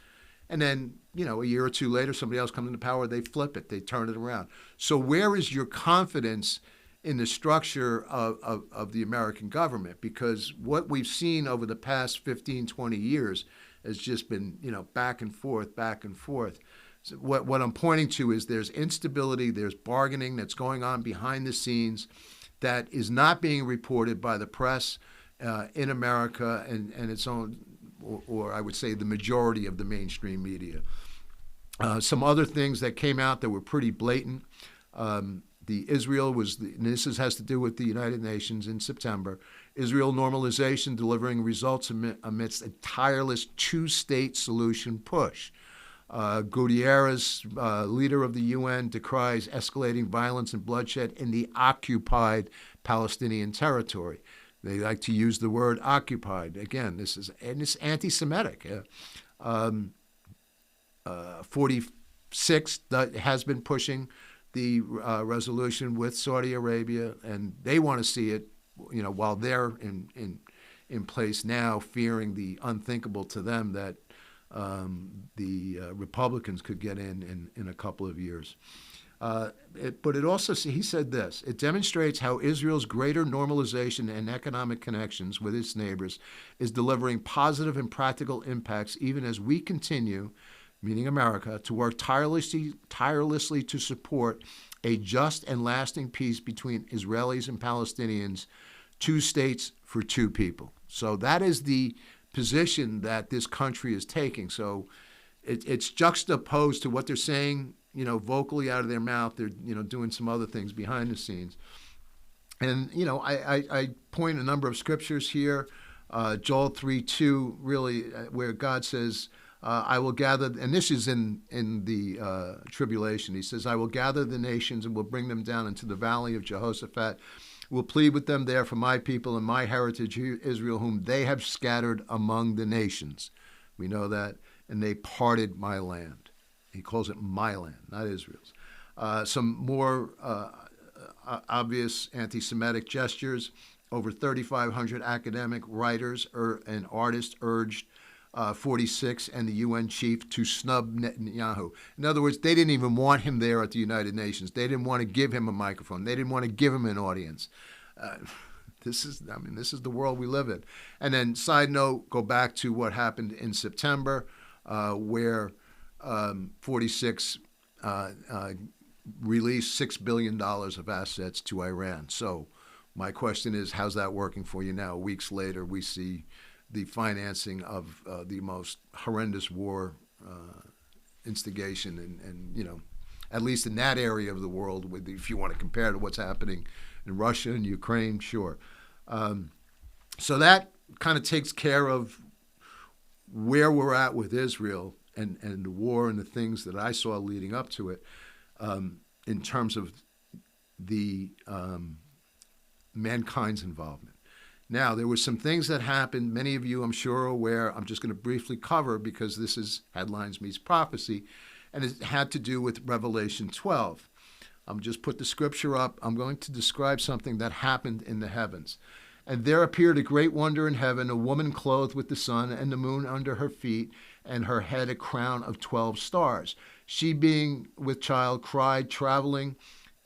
and then, a year or two later, somebody else comes into power, they flip it, they turn it around. So where is your confidence in the structure of the American government? Because what we've seen over the past 15, 20 years has just been, back and forth, back and forth. So what I'm pointing to is there's instability, there's bargaining that's going on behind the scenes that is not being reported by the press in America and its own, or I would say the majority of the mainstream media. Some other things that came out that were pretty blatant. The Israel was, and this has to do with the United Nations in September, Israel normalization delivering results amidst a tireless two-state solution push. Gutierrez, leader of the UN, decries escalating violence and bloodshed in the occupied Palestinian territory. They like to use the word occupied. Again, it's anti-Semitic. 46 has been pushing the resolution with Saudi Arabia, and they want to see it, while they're in place now, fearing the unthinkable to them that the Republicans could get in a couple of years. But it also, he said this, it demonstrates how Israel's greater normalization and economic connections with its neighbors is delivering positive and practical impacts even as we continue, meaning America, to work tirelessly to support a just and lasting peace between Israelis and Palestinians, two states for two people. So that is the position that this country is taking. So it's juxtaposed to what they're saying, vocally out of their mouth. They're, doing some other things behind the scenes. And, I point a number of scriptures here, Joel 3:2, really, where God says, I will gather, and this is in the tribulation. He says, I will gather the nations and will bring them down into the valley of Jehoshaphat. Will plead with them there for my people and my heritage, Israel, whom they have scattered among the nations. We know that. And they parted my land. He calls it my land, not Israel's. Some more obvious anti-Semitic gestures. over 3,500 academic writers and artists urged 46 and the UN chief to snub Netanyahu. In other words, they didn't even want him there at the United Nations. They didn't want to give him a microphone. They didn't want to give him an audience. This is the world we live in. And then, side note, go back to what happened in September, where 46 released $6 billion of assets to Iran. So my question is, how's that working for you now? Weeks later, we see the financing of the most horrendous war instigation, and at least in that area of the world, if you want to compare to what's happening in Russia and Ukraine, sure. So that kind of takes care of where we're at with Israel and the war and the things that I saw leading up to it, in terms of the mankind's involvement. Now, there were some things that happened. Many of you, I'm sure, are aware. I'm just going to briefly cover because this is Headlines Meets Prophecy, and it had to do with Revelation 12. Just put the scripture up. I'm going to describe something that happened in the heavens. And there appeared a great wonder in heaven, a woman clothed with the sun and the moon under her feet, and her head a crown of 12 stars. She, being with child, cried, traveling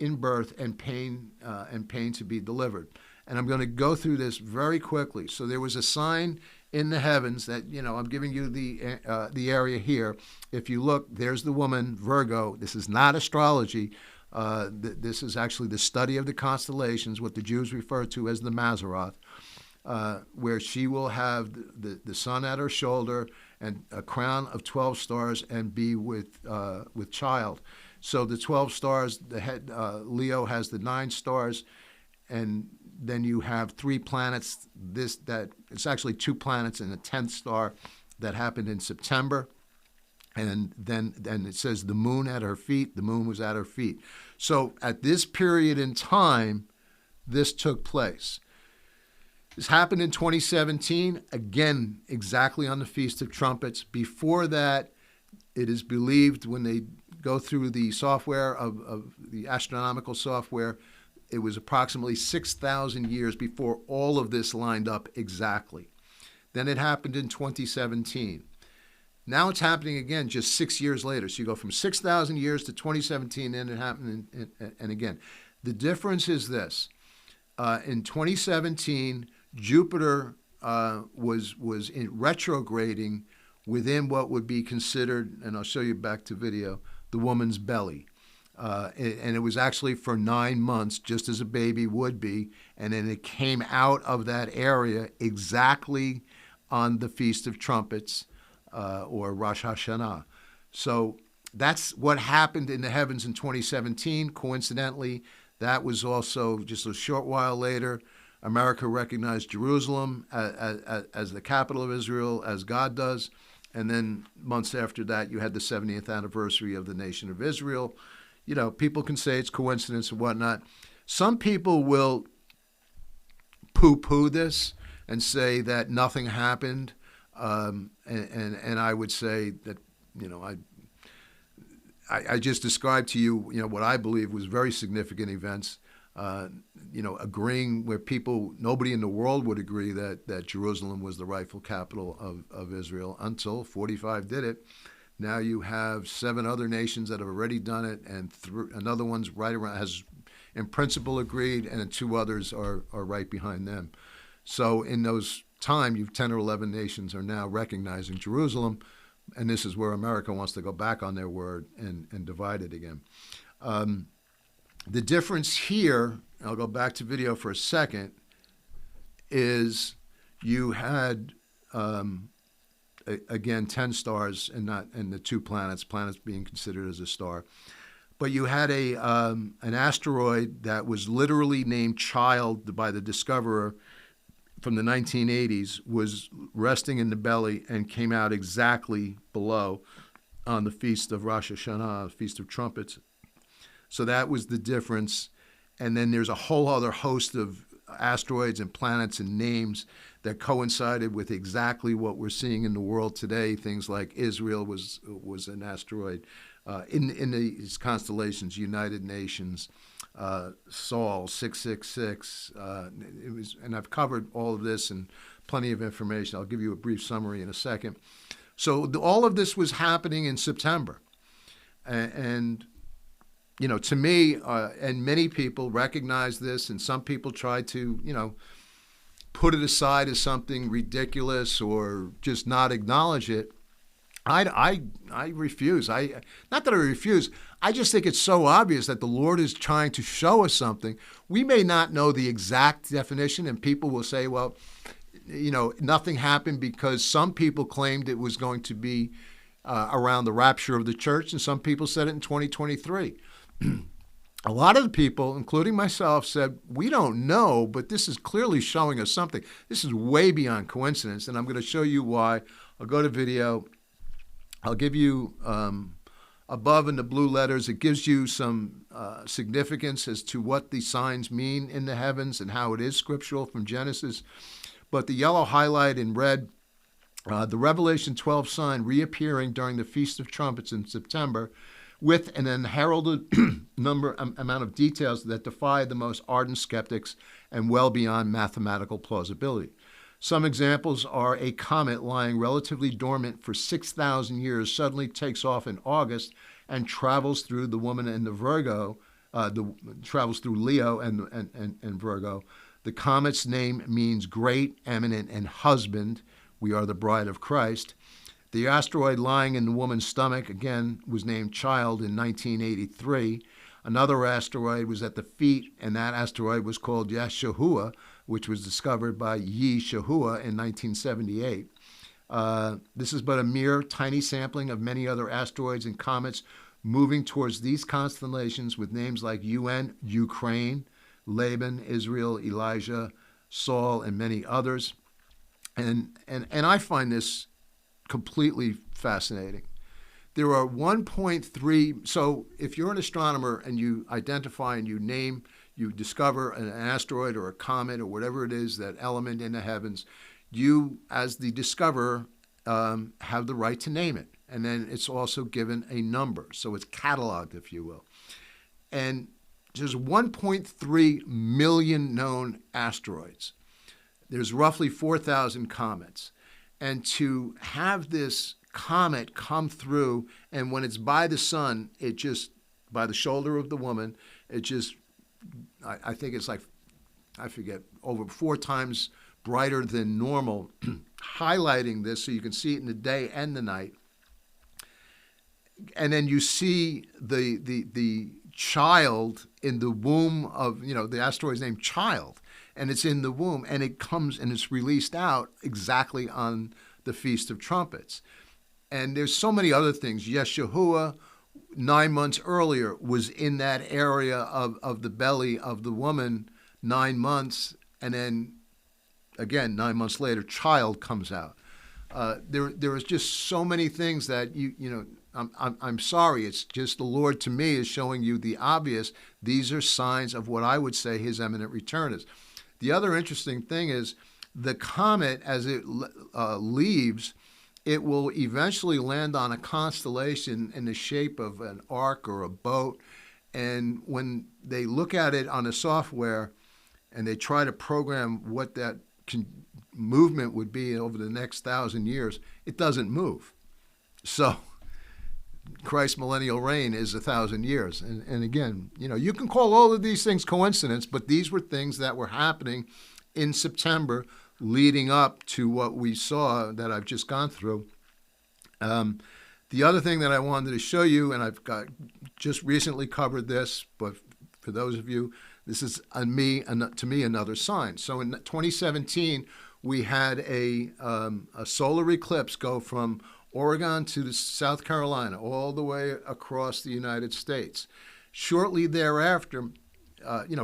in birth and pain to be delivered. And I'm going to go through this very quickly. So there was a sign in the heavens that, I'm giving you the area here. If you look, there's the woman, Virgo. This is not astrology. This is actually the study of the constellations, what the Jews refer to as the Mazzaroth, where she will have the sun at her shoulder and a crown of 12 stars and be with child. So the 12 stars, the head, Leo has the 9 stars, and then you have 3 planets. It's actually 2 planets and a 10th star that happened in September. And then it says the moon at her feet. The moon was at her feet. So at this period in time, this took place. This happened in 2017, again, exactly on the Feast of Trumpets. Before that, it is believed when they go through the software of the astronomical software, it was approximately 6,000 years before all of this lined up exactly. Then it happened in 2017. Now it's happening again just 6 years later. So you go from 6,000 years to 2017, and it happened and again. The difference is this. In 2017, Jupiter was in retrograding within what would be considered, and I'll show you back to video, the woman's belly. And it was actually for 9 months, just as a baby would be, and then it came out of that area exactly on the Feast of Trumpets, or Rosh Hashanah. So that's what happened in the heavens in 2017. Coincidentally, that was also just a short while later, America recognized Jerusalem as the capital of Israel, as God does. And then months after that, you had the 70th anniversary of the nation of Israel. People can say it's coincidence and whatnot. Some people will poo-poo this and say that nothing happened. And I would say that, I just described to you, what I believe was very significant events, agreeing where nobody in the world would agree that Jerusalem was the rightful capital of Israel until 45 did it. Now you have 7 other nations that have already done it, and another one's right around, has in principle agreed, and then 2 others are right behind them. So in those time, you've 10 or 11 nations are now recognizing Jerusalem, and this is where America wants to go back on their word and divide it again. The difference here, I'll go back to video for a second, is you had again 10 stars and the 2 planets being considered as a star. But you had an asteroid that was literally named Child by the discoverer from the 1980s, was resting in the belly and came out exactly below on the Feast of Rosh Hashanah, Feast of Trumpets. So that was the difference. And then there's a whole other host of asteroids and planets and names that coincided with exactly what we're seeing in the world today. Things like Israel was an asteroid. in these constellations, United Nations, Sol 666. It was, and I've covered all of this and plenty of information. I'll give you a brief summary in a second. So all of this was happening in September, and to me, and many people recognize this, and some people try to, put it aside as something ridiculous or just not acknowledge it. I refuse. Not that I refuse. I just think it's so obvious that the Lord is trying to show us something. We may not know the exact definition, and people will say, well, nothing happened because some people claimed it was going to be around the rapture of the church, and some people said it in 2023. A lot of the people, including myself, said, we don't know, but this is clearly showing us something. This is way beyond coincidence, and I'm going to show you why. I'll go to video. I'll give you, above in the blue letters, it gives you some significance as to what the signs mean in the heavens and how it is scriptural from Genesis. But the yellow highlight in red, the Revelation 12 sign reappearing during the Feast of Trumpets in September, with an unheralded amount of details that defy the most ardent skeptics and well beyond mathematical plausibility. Some examples are a comet lying relatively dormant for 6,000 years suddenly takes off in August and travels through the woman and the Virgo, travels through Leo and Virgo. The comet's name means great, eminent, and husband. We are the bride of Christ. The asteroid lying in the woman's stomach, again, was named Child in 1983. Another asteroid was at the feet, and that asteroid was called Yeshua, which was discovered by Yi Shahua in 1978. This is but a mere tiny sampling of many other asteroids and comets moving towards these constellations with names like UN, Ukraine, Laban, Israel, Elijah, Saul, and many others. And I find this completely fascinating. There are 1.3, so if you're an astronomer and you identify and you discover an asteroid or a comet or whatever it is, that element in the heavens, you, as the discoverer, have the right to name it. And then it's also given a number, so it's cataloged, if you will. And there's 1.3 million known asteroids. There's roughly 4,000 comets. And to have this comet come through, and when it's by the sun, it just, by the shoulder of the woman, it just, I think it's like, I forget, over 4 times brighter than normal, highlighting this so you can see it in the day and the night. And then you see the child in the womb of, the asteroid's named Child, and it's in the womb, and it comes and it's released out exactly on the Feast of Trumpets. And there's so many other things. Yeshua, 9 months earlier, was in that area of the belly of the woman, 9 months, and then again 9 months later, Child comes out. There is just so many things that I'm sorry. It's just the Lord to me is showing you the obvious. These are signs of what I would say His imminent return is. The other interesting thing is the comet, as it leaves, it will eventually land on a constellation in the shape of an ark or a boat. And when they look at it on the software and they try to program what that movement would be over the next 1,000 years, it doesn't move. So Christ's millennial reign is 1,000 years. And again, you can call all of these things coincidence, but these were things that were happening in September leading up to what we saw that I've just gone through. The other thing that I wanted to show you, and I've just recently covered this, but for those of you, this is to me another sign. So in 2017, we had a solar eclipse go from Oregon to South Carolina, all the way across the United States. Shortly thereafter,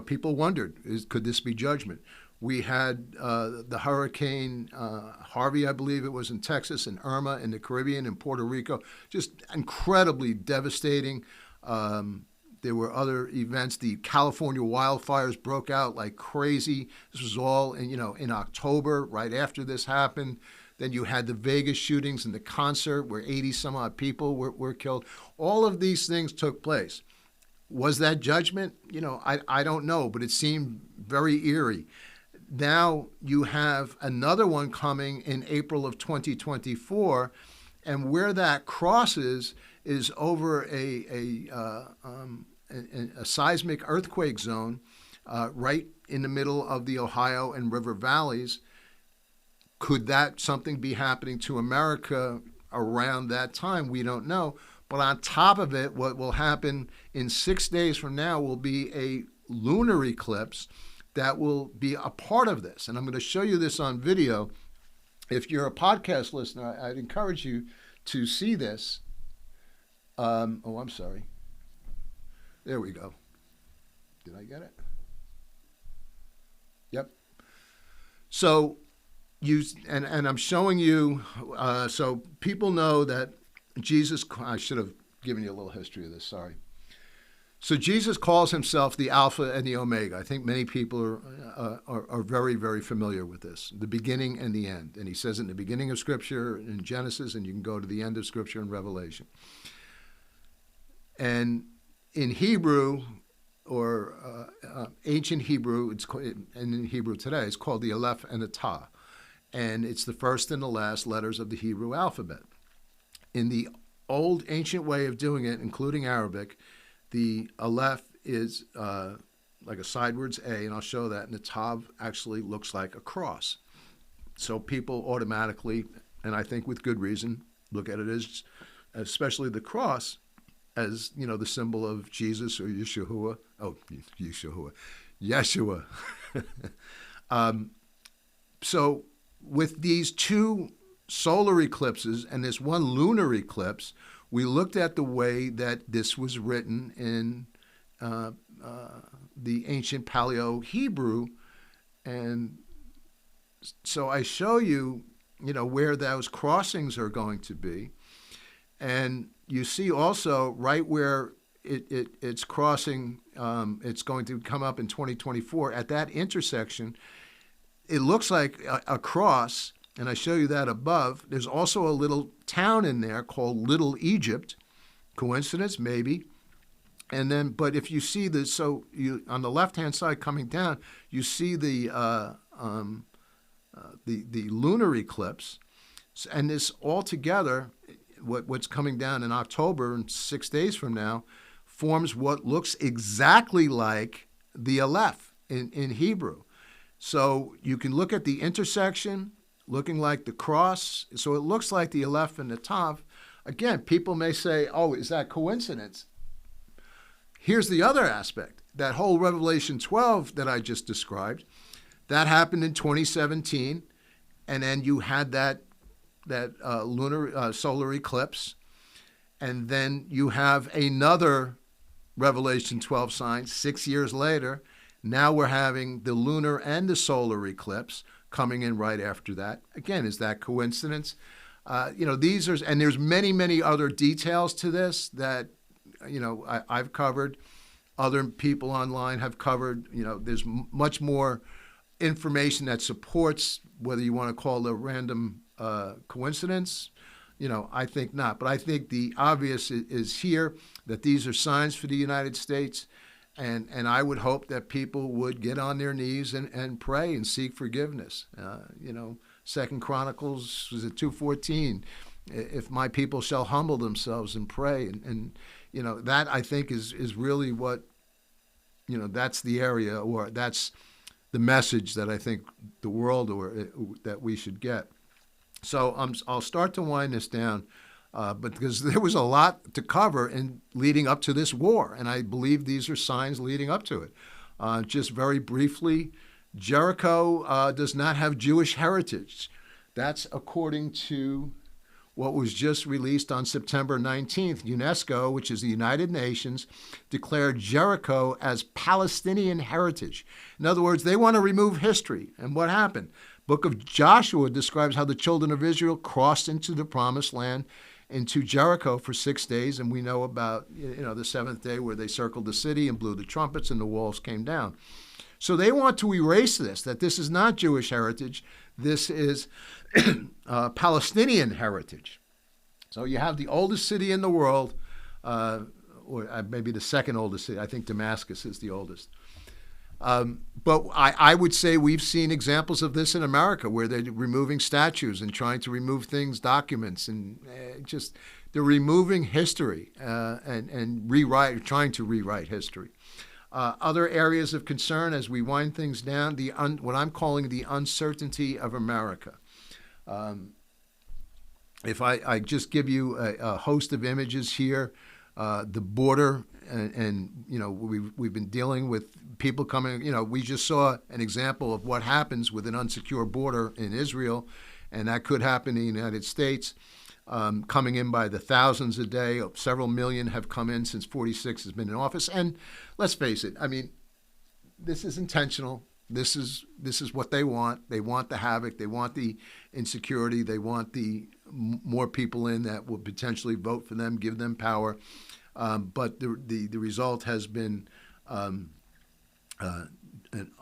people wondered, could this be judgment? We had the hurricane Harvey, I believe it was in Texas, and Irma in the Caribbean and Puerto Rico, just incredibly devastating. There were other events. The California wildfires broke out like crazy. This was all in October, right after this happened. Then you had the Vegas shootings and the concert where 80 some odd people were killed. All of these things took place. Was that judgment? I don't know, but it seemed very eerie. Now you have another one coming in April of 2024, and where that crosses is over a seismic earthquake zone right in the middle of the Ohio and river valleys. Could that something be happening to America around that time? We don't know. But on top of it, what will happen in 6 days from now will be a lunar eclipse that will be a part of this. And I'm going to show you this on video. If you're a podcast listener, I'd encourage you to see this. I'm sorry. There we go. Did I get it? Yep. So and I'm showing you, so people know that Jesus, I should have given you a little history of this, sorry. So Jesus calls himself the Alpha and the Omega. I think many people are very, very familiar with this, the beginning and the end. And he says it in the beginning of Scripture in Genesis, and you can go to the end of Scripture in Revelation. And in Hebrew, or ancient Hebrew, and in Hebrew today, it's called the Aleph and the Ta. And it's the first and the last letters of the Hebrew alphabet. In the old ancient way of doing it, including Arabic, the Aleph is like a sidewards A, and I'll show that, and the Tav actually looks like a cross. So people automatically, and I think with good reason, look at it as, especially the cross, as, the symbol of Jesus or Yeshua. Oh, Yeshua. So with these two solar eclipses and this one lunar eclipse, we looked at the way that this was written in the ancient Paleo-Hebrew. And so I show you, where those crossings are going to be. And you see also right where it's crossing, it's going to come up in 2024. At that intersection, it looks like a cross, and I show you that above. There's also a little town in there called Little Egypt. Coincidence? Maybe. And then, but if you see the, so you on the left-hand side coming down, you see the lunar eclipse, and this all together, what's coming down in October and 6 days from now, forms what looks exactly like the Aleph in Hebrew. So you can look at the intersection, looking like the cross. So it looks like the Aleph and the Tav. Again, people may say, oh, is that coincidence? Here's the other aspect. That whole Revelation 12 that I just described, that happened in 2017. And then you had that lunar solar eclipse. And then you have another Revelation 12 sign 6 years later. Now we're having the lunar and the solar eclipse coming in right after that. Again, is that coincidence? These are, and there's many, many other details to this that, I've covered. Other people online have covered. There's much more information that supports whether you want to call it a random coincidence. I think not. But I think the obvious is here that these are signs for the United States. And I would hope that people would get on their knees and pray and seek forgiveness. 2 Chronicles was at 2:14. If my people shall humble themselves and pray, and that I think is really what, that's the area, or that's the message that I think the world that we should get. So I'll start to wind this down. But because there was a lot to cover in leading up to this war, and I believe these are signs leading up to it. Just very briefly, Jericho does not have Jewish heritage. That's according to what was just released on September 19th. UNESCO, which is the United Nations, declared Jericho as Palestinian heritage. In other words, they want to remove history. And what happened? Book of Joshua describes how the children of Israel crossed into the promised land, into Jericho for 6 days, and we know about the seventh day where they circled the city and blew the trumpets and the walls came down. So they want to erase this, that this is not Jewish heritage. This is Palestinian heritage. So you have the oldest city in the world, or maybe the second oldest city. I think Damascus is the oldest. But I would say we've seen examples of this in America where they're removing statues and trying to remove things, documents, and just they're removing history and trying to rewrite history. Other areas of concern as we wind things down, what I'm calling the uncertainty of America. If I just give you a host of images here, the border, and we've been dealing with people coming. We just saw an example of what happens with an unsecure border in Israel, and that could happen in the United States. Coming in by the thousands a day. Several million have come in since 46 has been in office. And let's face it, I mean, this is intentional. This is what they want. They want the havoc. They want the insecurity. They want the more people in that will potentially vote for them, give them power. But the result has been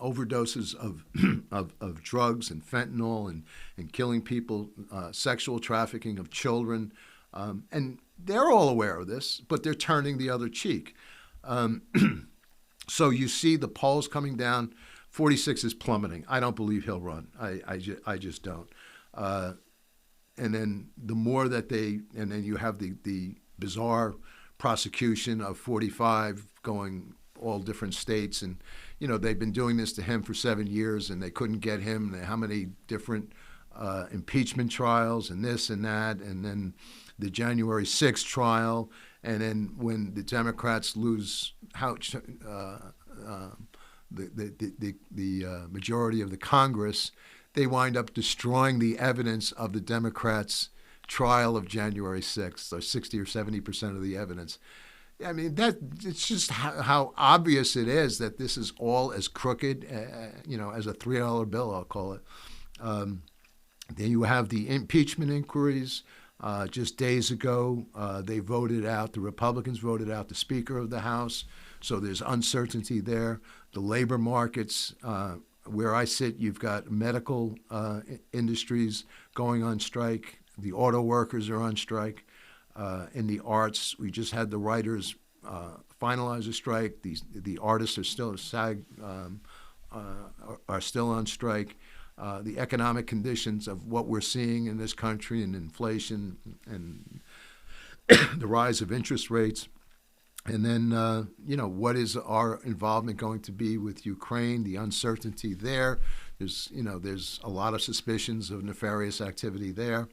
overdoses of drugs and fentanyl and killing people, sexual trafficking of children. And they're all aware of this, but they're turning the other cheek. So you see the polls coming down. 46 is plummeting. I don't believe he'll run. I just don't. And then the more that and then you have the bizarre prosecution of 45 going all different states. And, they've been doing this to him for 7 years and they couldn't get him. How many different impeachment trials and this and that. And then the January 6th trial. And then when the Democrats lose the majority of the Congress, they wind up destroying the evidence of the Democrats' trial of January 6th, so 60 or 70% of the evidence. I mean, it's just how obvious it is that this is all as crooked, as a $3 bill, I'll call it. Then you have the impeachment inquiries. Just days ago, the Republicans voted out the Speaker of the House, so there's uncertainty there. The labor markets, where I sit, you've got medical industries going on strike. The auto workers are on strike. In the arts, we just had the writers finalize a strike. The artists are still are still on strike. The economic conditions of what we're seeing in this country and inflation and the rise of interest rates. And then, what is our involvement going to be with Ukraine, the uncertainty there. There's a lot of suspicions of nefarious activity there.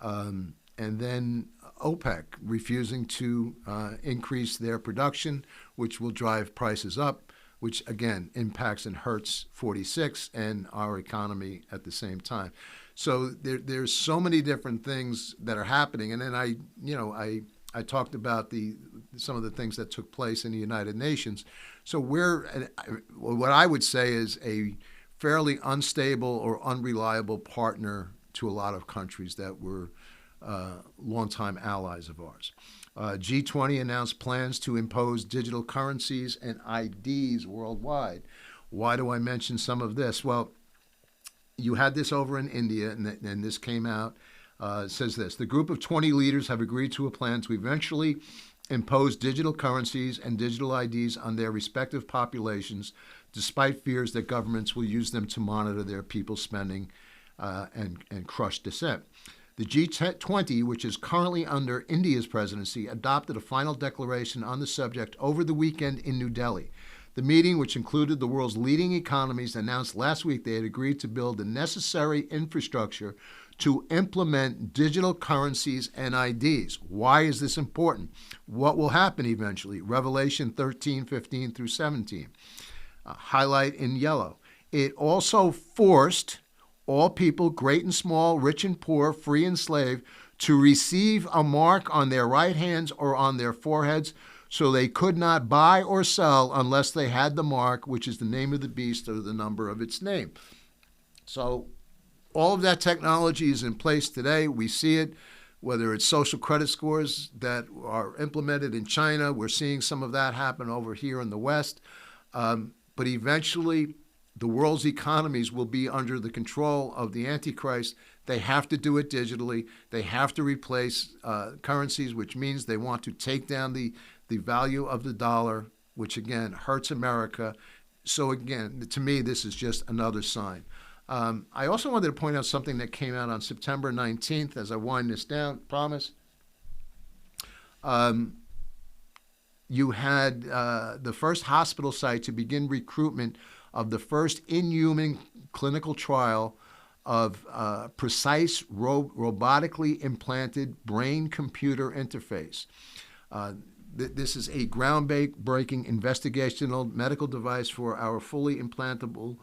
And then OPEC refusing to increase their production, which will drive prices up, which, again, impacts and hurts 46 and our economy at the same time. So there's so many different things that are happening. And then I talked about some of the things that took place in the United Nations. So what I would say is a fairly unstable or unreliable partner to a lot of countries that were longtime allies of ours. G20 announced plans to impose digital currencies and IDs worldwide. Why do I mention some of this? Well, you had this over in India, and this came out. It says this: the group of 20 leaders have agreed to a plan to eventually impose digital currencies and digital IDs on their respective populations, despite fears that governments will use them to monitor their people's spending and crush dissent. The G20, which is currently under India's presidency, adopted a final declaration on the subject over the weekend in New Delhi. The meeting, which included the world's leading economies, announced last week they had agreed to build the necessary infrastructure to implement digital currencies and IDs. Why is this important? What will happen eventually? Revelation 13, 15 through 17. Highlight in yellow. It also forced all people, great and small, rich and poor, free and slave, to receive a mark on their right hands or on their foreheads, so they could not buy or sell unless they had the mark, which is the name of the beast or the number of its name. So all of that technology is in place today. We see it, whether it's social credit scores that are implemented in China. We're seeing some of that happen over here in the West. But eventually, the world's economies will be under the control of the Antichrist. They have to do it digitally. They have to replace currencies, which means they want to take down the value of the dollar, which again hurts America. So again, to me, this is just another sign. I also wanted to point out something that came out on September 19th as I wind this down, promise. You had the first hospital site to begin recruitment of the first in-human clinical trial of precise robotically implanted brain-computer interface. This is a groundbreaking investigational medical device for our fully implantable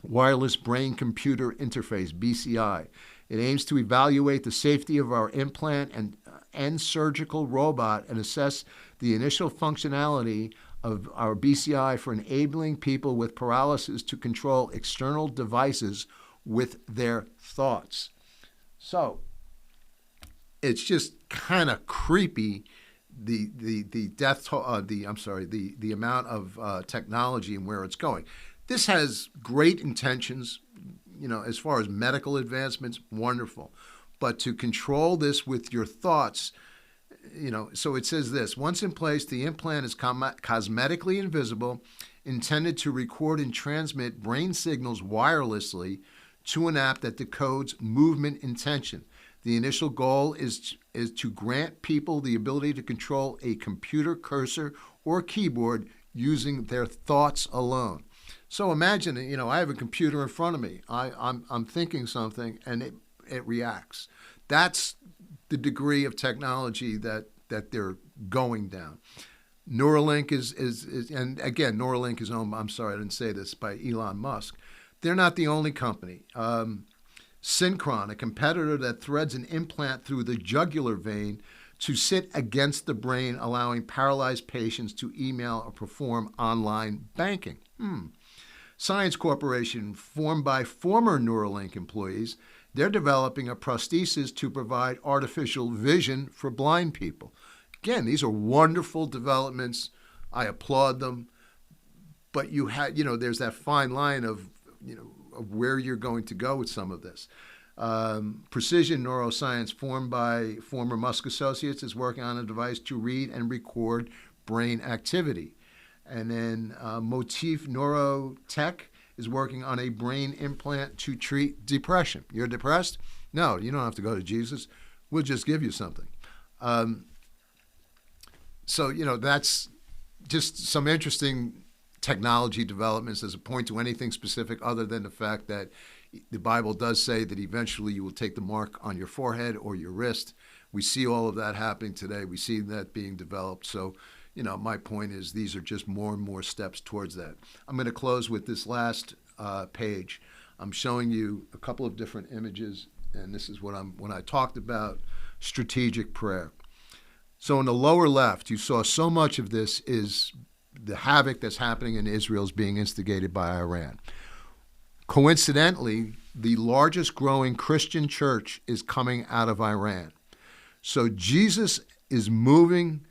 wireless brain-computer interface, BCI. It aims to evaluate the safety of our implant and surgical robot and assess the initial functionality of our BCI for enabling people with paralysis to control external devices with their thoughts. So it's just kind of creepy, the amount of technology and where it's going. This has great intentions, as far as medical advancements, wonderful. But to control this with your thoughts, so it says this: once in place, the implant is cosmetically invisible, intended to record and transmit brain signals wirelessly to an app that decodes movement intention. The initial goal is to grant people the ability to control a computer cursor or keyboard using their thoughts alone. So imagine, I have a computer in front of me. I'm thinking something, and it reacts. That's the degree of technology that they're going down. Neuralink is and again, Neuralink is owned, I'm sorry, I didn't say this, by Elon Musk. They're not the only company. Synchron, a competitor that threads an implant through the jugular vein to sit against the brain, allowing paralyzed patients to email or perform online banking. Science Corporation, formed by former Neuralink employees, they're developing a prosthesis to provide artificial vision for blind people. Again, these are wonderful developments. I applaud them. But there's that fine line of where you're going to go with some of this. Precision Neuroscience, formed by former Musk associates, is working on a device to read and record brain activity. And then Motif Neurotech is working on a brain implant to treat depression. You're depressed? No, you don't have to go to Jesus. We'll just give you something. So that's just some interesting technology developments. As a point to anything specific other than the fact that the Bible does say that eventually you will take the mark on your forehead or your wrist. We see all of that happening today. We see that being developed. So my point is these are just more and more steps towards that. I'm going to close with this last page. I'm showing you a couple of different images, and this is when I talked about strategic prayer. So in the lower left, you saw so much of this is the havoc that's happening in Israel is being instigated by Iran. Coincidentally, the largest growing Christian church is coming out of Iran. So Jesus is moving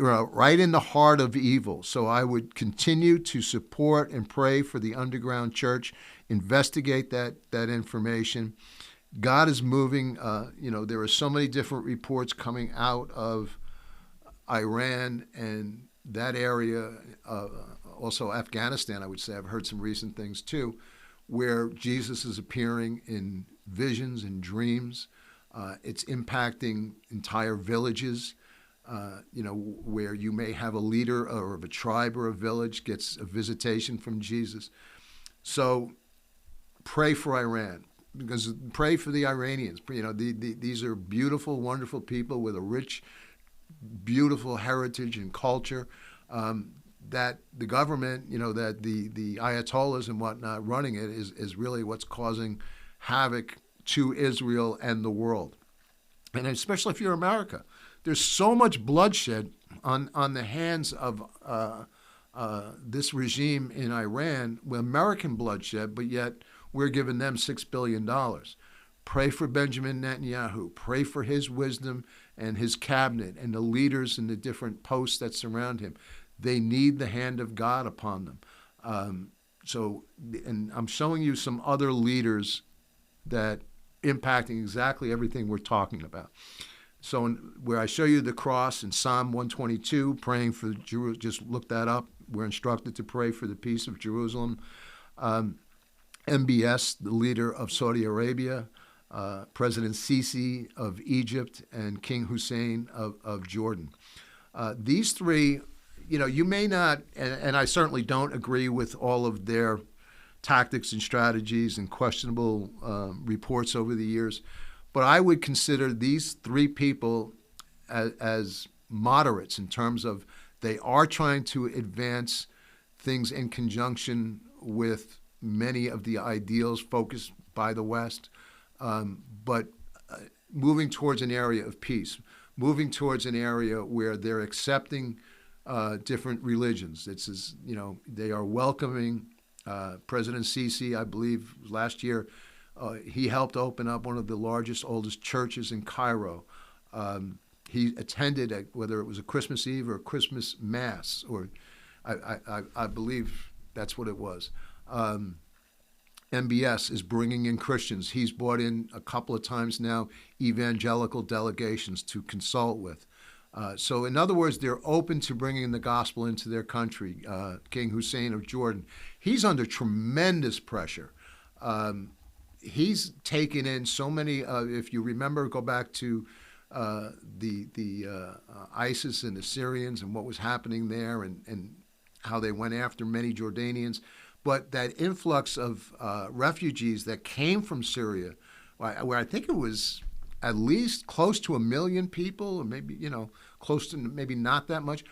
right in the heart of evil. So I would continue to support and pray for the underground church, investigate that information. God is moving. There are so many different reports coming out of Iran and that area, also Afghanistan, I would say. I've heard some recent things too, where Jesus is appearing in visions and dreams. It's impacting entire villages. Where you may have a leader or of a tribe or a village gets a visitation from Jesus. So pray for Iran, because pray for the Iranians. These are beautiful, wonderful people with a rich, beautiful heritage and culture. That the government, that the Ayatollahs and whatnot running it is really what's causing havoc to Israel and the world. And especially if you're America. There's so much bloodshed on the hands of this regime in Iran, with American bloodshed, but yet we're giving them $6 billion. Pray for Benjamin Netanyahu. Pray for his wisdom and his cabinet and the leaders and the different posts that surround him. They need the hand of God upon them. So, and I'm showing you some other leaders that impacting exactly everything we're talking about. So where I show you the cross in Psalm 122, praying for Jerusalem, just look that up. We're instructed to pray for the peace of Jerusalem. MBS, the leader of Saudi Arabia, President Sisi of Egypt, and King Hussein of Jordan. These three, you may not, and I certainly don't agree with all of their tactics and strategies and questionable reports over the years, but I would consider these three people as moderates in terms of they are trying to advance things in conjunction with many of the ideals focused by the West, but moving towards an area of peace, moving towards an area where they're accepting different religions. They are welcoming. President Sisi, I believe, last year, he helped open up one of the largest, oldest churches in Cairo. He attended, whether it was a Christmas Eve or a Christmas Mass, or I believe that's what it was. MBS is bringing in Christians. He's brought in a couple of times now evangelical delegations to consult with. So in other words, they're open to bringing the gospel into their country. King Hussein of Jordan, he's under tremendous pressure. He's taken in so many, if you remember, go back to the ISIS and the Syrians and what was happening there and how they went after many Jordanians. But that influx of refugees that came from Syria, where I think it was at least close to 1 million people, or maybe, close to maybe not that much,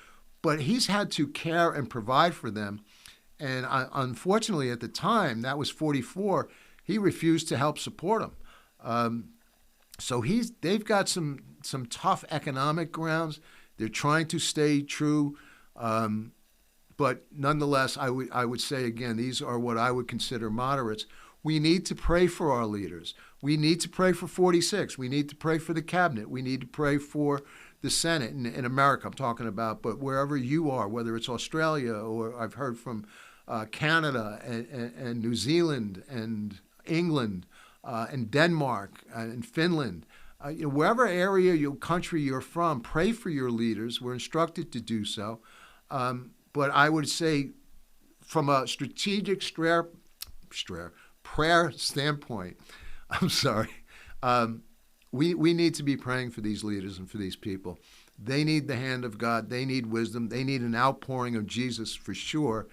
but he's had to care and provide for them. And unfortunately, at the time, that was 44, he refused to help support them. So they've got some tough economic grounds. They're trying to stay true. But nonetheless, I would say, again, these are what I would consider moderates. We need to pray for our leaders. We need to pray for 46. We need to pray for the cabinet. We need to pray for the Senate in America, I'm talking about, but wherever you are, whether it's Australia or I've heard from Canada and New Zealand and England and Denmark and Finland, wherever area, country you're from, pray for your leaders. We're instructed to do so. But I would say from a strategic prayer standpoint, we need to be praying for these leaders and for these people. They need the hand of God. They need wisdom. They need an outpouring of Jesus for sure.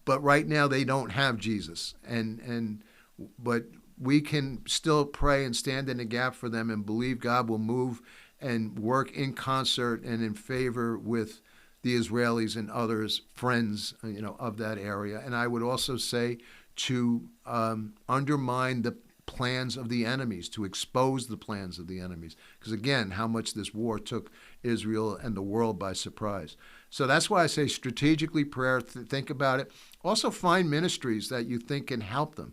But right now they don't have Jesus. But we can still pray and stand in the gap for them and believe God will move and work in concert and in favor with the Israelis and others, friends, of that area. And I would also say to undermine the plans of the enemies, to expose the plans of the enemies. Because again, how much this war took Israel and the world by surprise. So that's why I say strategically prayer, think about it. Also find ministries that you think can help them.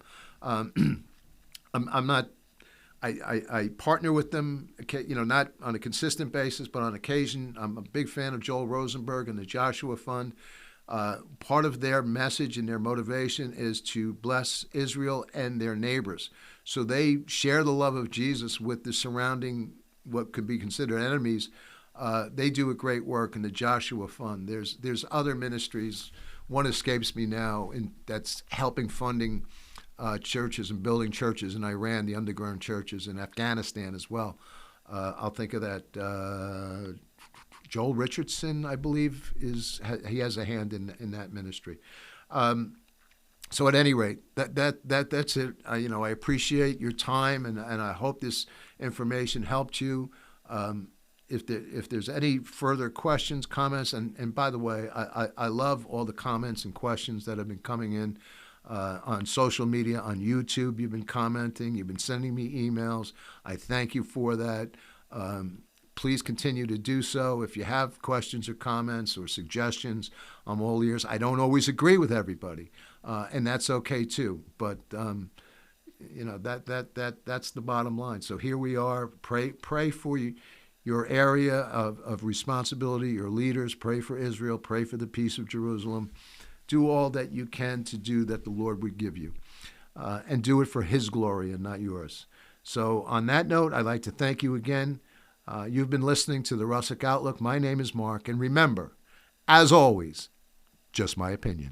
I partner with them, not on a consistent basis, but on occasion. I'm a big fan of Joel Rosenberg and the Joshua Fund. Part of their message and their motivation is to bless Israel and their neighbors. So they share the love of Jesus with the surrounding, what could be considered enemies. They do a great work in the Joshua Fund. There's other ministries. One escapes me now, and that's helping funding churches and building churches in Iran, the underground churches in Afghanistan as well. I'll think of that. Joel Richardson, I believe, he has a hand in that ministry. So at any rate, that's it. I appreciate your time, and I hope this information helped you. If there's any further questions, comments, and by the way, I love all the comments and questions that have been coming in on social media, on YouTube. You've been commenting. You've been sending me emails. I thank you for that. Please continue to do so. If you have questions or comments or suggestions, I'm all ears. I don't always agree with everybody, and that's okay too. But that's the bottom line. So here we are. Pray for your area of responsibility, your leaders. Pray for Israel. Pray for the peace of Jerusalem. do all that you can to do that the Lord would give you, and do it for His glory and not yours. So on that note, I'd like to thank you again. You've been listening to the Russak Outlook. My name is Mark, and remember, as always, just my opinion.